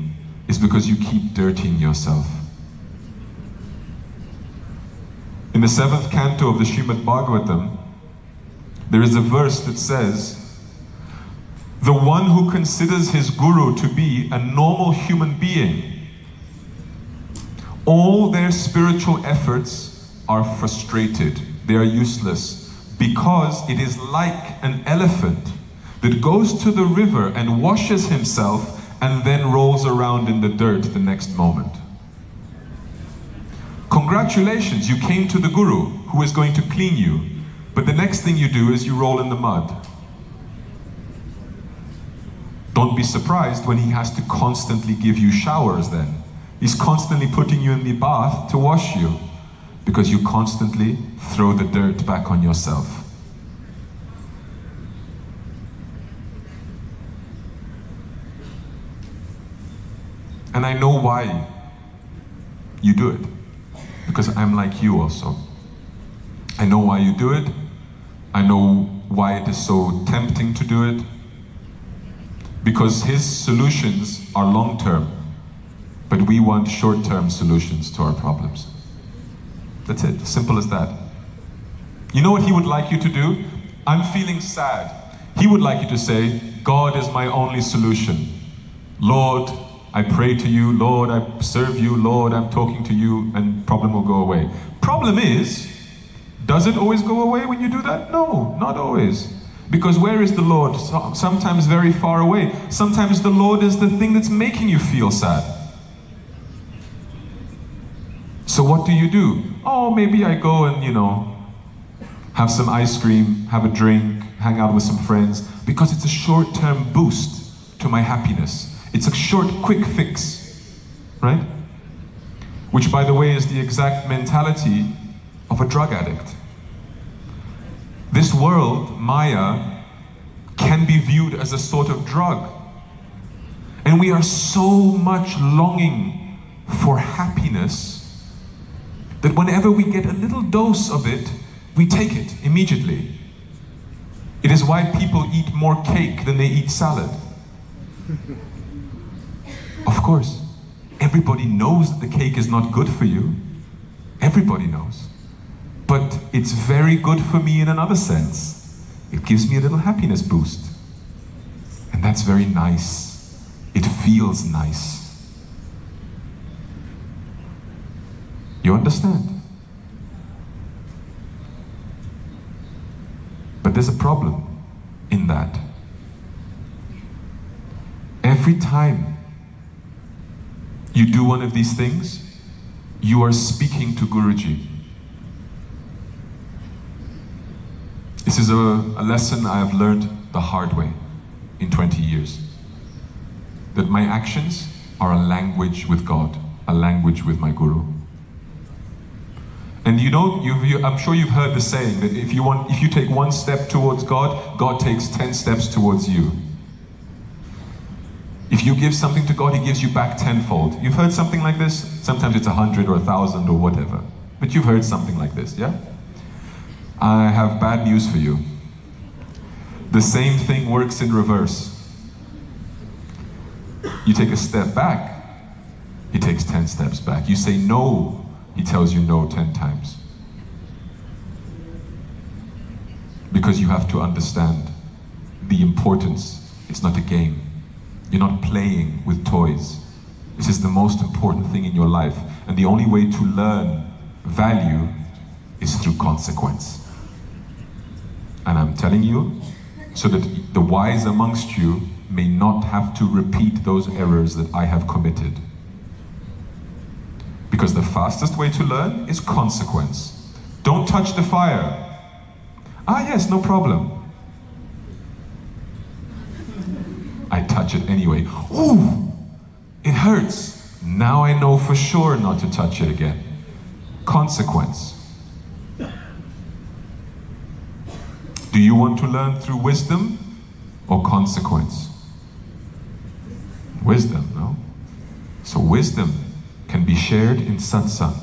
is because you keep dirtying yourself. In the 7th canto of the Srimad Bhagavatam, there is a verse that says, the one who considers his guru to be a normal human being, all their spiritual efforts are frustrated, they are useless, because it is like an elephant that goes to the river and washes himself and then rolls around in the dirt the next moment. Congratulations, you came to the guru who is going to clean you, but the next thing you do is you roll in the mud. Don't be surprised when he has to constantly give you showers then. He's constantly putting you in the bath to wash you, because you constantly throw the dirt back on yourself. And I know why you do it. because I'm like you also. I know why you do it. I know why it is so tempting to do it. Because his solutions are long-term, but we want short-term solutions to our problems. That's it, simple as that. You know what he would like you to do? I'm feeling sad. He would like you to say, God is my only solution. Lord, I pray to you. Lord, I serve you. Lord, I'm talking to you, and problem will go away. Problem is, does it always go away when you do that? No, not always. Because where is the Lord? Sometimes very far away. Sometimes the Lord is the thing that's making you feel sad. So what do? Oh, maybe I go and, have some ice cream, have a drink, hang out with some friends, because it's a short-term boost to my happiness. It's a short, quick fix, right? Which, by the way, is the exact mentality of a drug addict. This world, Maya, can be viewed as a sort of drug. And we are so much longing for happiness that whenever we get a little dose of it, we take it immediately. It is why people eat more cake than they eat salad. Of course, everybody knows that the cake is not good for you. Everybody knows. But it's very good for me in another sense. It gives me a little happiness boost. And that's very nice. It feels nice. You understand? But there's a problem in that. Every time you do one of these things, you are speaking to Guruji. This is a lesson I have learned the hard way in 20 years. That my actions are a language with God, a language with my Guru. And I'm sure you've heard the saying that if you take one step towards God, God takes 10 steps towards you. If you give something to God, He gives you back tenfold. You've heard something like this? Sometimes it's 100 or 1,000 or whatever. But you've heard something like this, yeah? I have bad news for you. The same thing works in reverse. You take a step back, He takes 10 steps back. You say no, He tells you no 10 times. Because you have to understand the importance. It's not a game. You're not playing with toys. This is the most important thing in your life. And the only way to learn value is through consequence. And I'm telling you, so that the wise amongst you may not have to repeat those errors that I have committed. Because the fastest way to learn is consequence. Don't touch the fire. Ah, yes, no problem. I touch it anyway. Ooh, it hurts. Now I know for sure not to touch it again. Consequence. Do you want to learn through wisdom or consequence? Wisdom, no? So wisdom can be shared in satsang.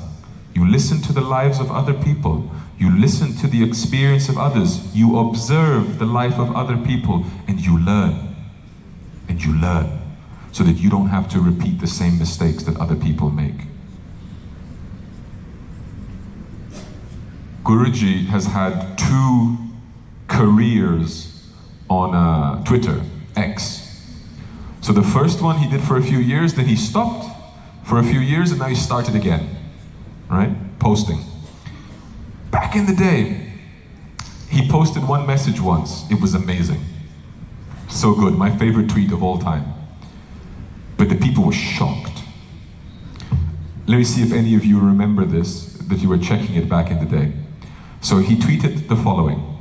You listen to the lives of other people. You listen to the experience of others. You observe the life of other people and you learn. And you learn so that you don't have to repeat the same mistakes that other people make. Guruji has had 2 careers on Twitter, X. So the first one he did for a few years, then he stopped for a few years, and now he started again, right? Posting. Back in the day, he posted one message once. It was amazing. So good, my favorite tweet of all time. But the people were shocked. Let me see if any of you remember this, that you were checking it back in the day. So he tweeted the following.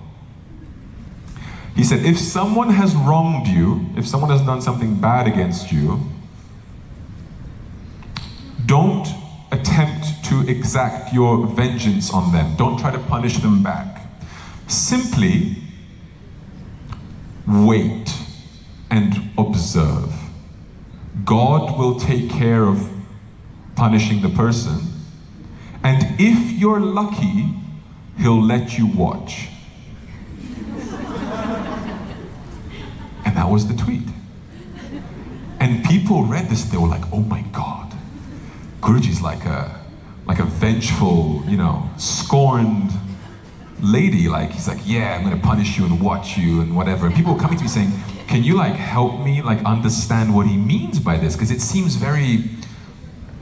He said, if someone has wronged you, if someone has done something bad against you, don't attempt to exact your vengeance on them. Don't try to punish them back. Simply wait and observe. God will take care of punishing the person, And if you're lucky, he'll let you watch. And that was the tweet. And people read this, they were like, oh my God, Guruji's like a vengeful, you know, scorned lady. Like, he's like, yeah, I'm gonna punish you and watch you and whatever. And people were coming to me saying, can you like help me like understand what he means by this? Because it seems very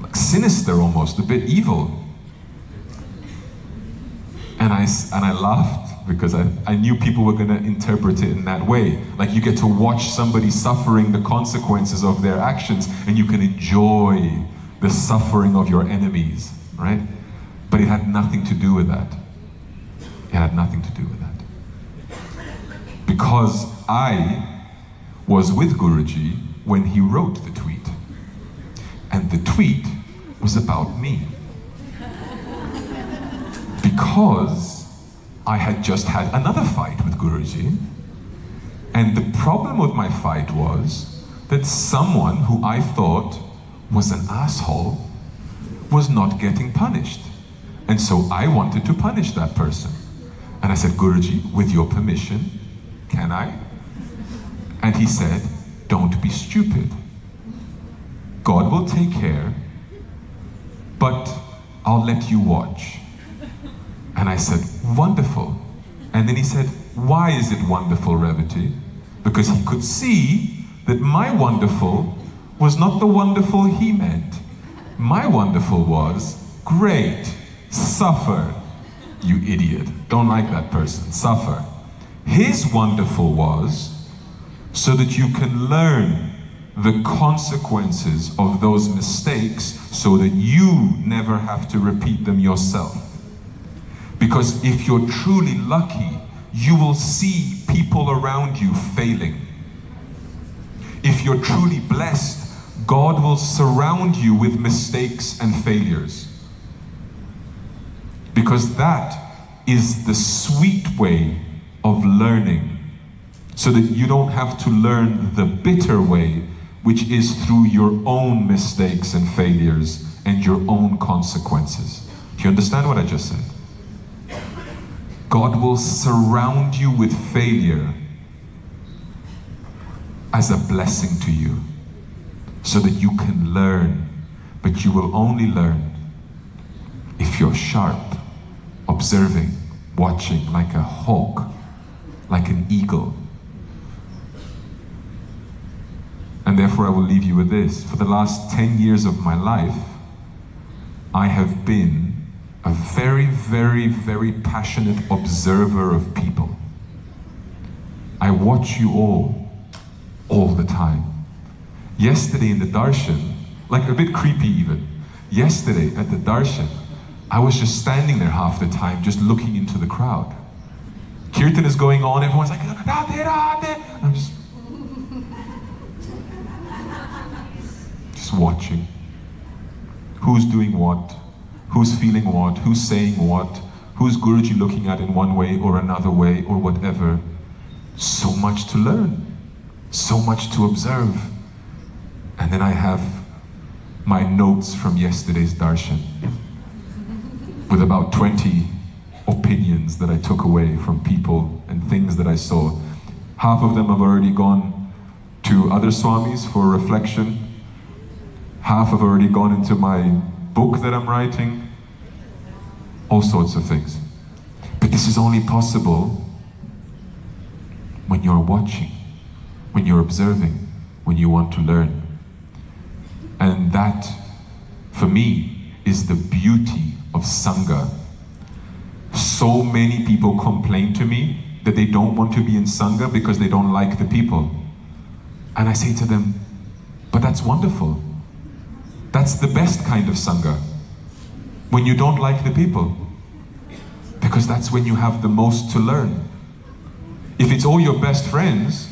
like, sinister almost, a bit evil. And I laughed because I knew people were gonna interpret it in that way. Like, you get to watch somebody suffering the consequences of their actions and you can enjoy the suffering of your enemies, right? But it had nothing to do with that. It had nothing to do with that. Because I was with Guruji when he wrote the tweet. And the tweet was about me. Because I had just had another fight with Guruji. And the problem with my fight was that someone who I thought was an asshole was not getting punished. And so I wanted to punish that person. And I said, Guruji, with your permission, can I? And he said, don't be stupid. God will take care, but I'll let you watch. And I said, wonderful. And then he said, why is it wonderful, Revati? Because he could see that my wonderful was not the wonderful he meant. My wonderful was, great, suffer, you idiot. Don't like that person, suffer. His wonderful was, so that you can learn the consequences of those mistakes so that you never have to repeat them yourself. Because if you're truly lucky, you will see people around you failing. If you're truly blessed, God will surround you with mistakes and failures. Because that is the sweet way of learning, so that you don't have to learn the bitter way, which is through your own mistakes and failures and your own consequences. Do you understand what I just said? God will surround you with failure as a blessing to you, so that you can learn, but you will only learn if you're sharp, observing, watching like a hawk, like an eagle. And therefore I will leave you with this. For the last 10 years of my life, I have been a very, very, very passionate observer of people. I watch you all the time. Yesterday in the darshan, like a bit creepy even, yesterday at the darshan, I was just standing there half the time, just looking into the crowd. Kirtan is going on, everyone's like, Radhe, Radhe. I'm just watching. Who's doing what? Who's feeling what? Who's saying what? Who's Guruji looking at in one way or another way or whatever? So much to learn. So much to observe. And then I have my notes from yesterday's darshan with about 20 opinions that I took away from people and things that I saw. Half of them have already gone to other Swamis for reflection. Half have already gone into my book that I'm writing. All sorts of things. But this is only possible when you're watching, when you're observing, when you want to learn. And that, for me, is the beauty of Sangha. So many people complain to me that they don't want to be in Sangha because they don't like the people. And I say to them, but that's wonderful. That's the best kind of Sangha. When you don't like the people. Because that's when you have the most to learn. If it's all your best friends,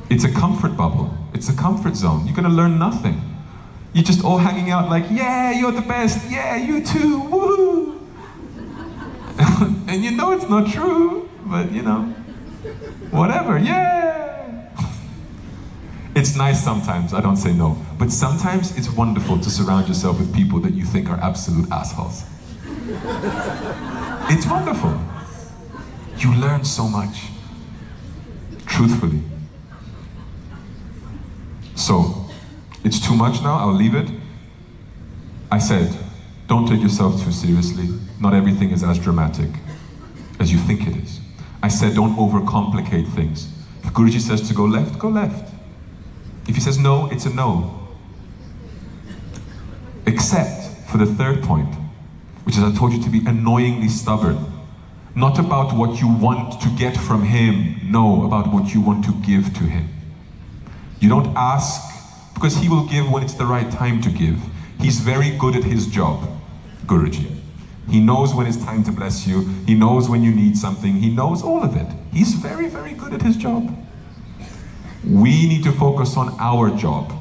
it's a comfort bubble. It's a comfort zone. You're going to learn nothing. You're just all hanging out like, yeah, you're the best. Yeah, you too. Woo! And you know it's not true, but you know, whatever, yeah. It's nice sometimes, I don't say no. But sometimes it's wonderful to surround yourself with people that you think are absolute assholes. It's wonderful. You learn so much. Truthfully. So, it's too much now, I'll leave it. I said, don't take yourself too seriously. Not everything is as dramatic as you think it is. I said, don't overcomplicate things. If Guruji says to go left, go left. If he says no, it's a no. Except for the third point, which is I told you to be annoyingly stubborn. Not about what you want to get from him, no, about what you want to give to him. You don't ask, because he will give when it's the right time to give. He's very good at his job, Guruji. He knows when it's time to bless you. He knows when you need something. He knows all of it. He's very, very good at his job. We need to focus on our job,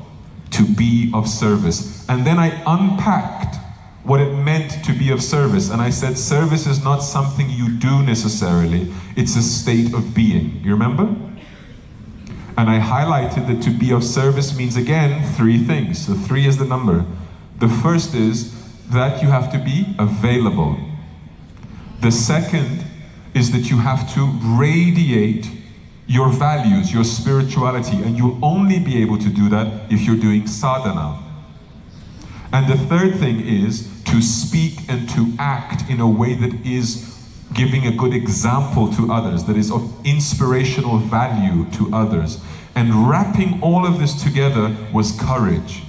to be of service. And then I unpacked what it meant to be of service. And I said, service is not something you do necessarily. It's a state of being. You remember? And I highlighted that to be of service means, again, 3 things. So 3 is the number. The first is that you have to be available. The second is that you have to radiate your values, your spirituality, and you'll only be able to do that if you're doing sadhana. And the third thing is to speak and to act in a way that is giving a good example to others, that is of inspirational value to others. And wrapping all of this together was courage.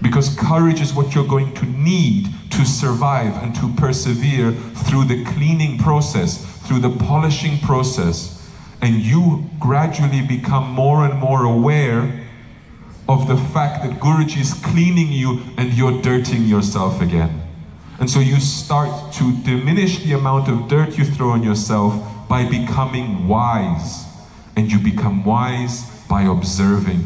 Because courage is what you're going to need to survive and to persevere through the cleaning process, through the polishing process. And you gradually become more and more aware of the fact that Guruji is cleaning you and you're dirtying yourself again. And so you start to diminish the amount of dirt you throw on yourself by becoming wise. And you become wise by observing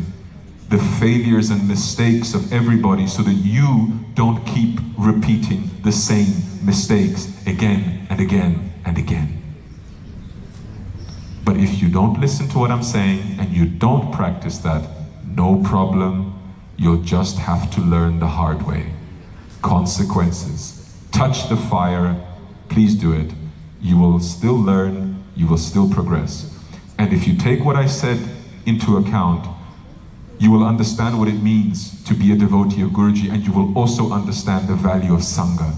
the failures and mistakes of everybody so that you don't keep repeating the same mistakes again and again and again. But if you don't listen to what I'm saying and you don't practice that, no problem. You'll just have to learn the hard way. Consequences. Touch the fire, please do it. You will still learn, you will still progress. And if you take what I said into account, you will understand what it means to be a devotee of Guruji, and you will also understand the value of Sangha.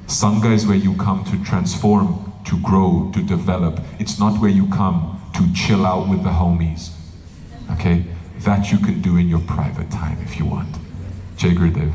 Sangha is where you come to transform, to grow, to develop. It's not where you come to chill out with the homies. Okay? That you can do in your private time if you want. Jai Gurudev.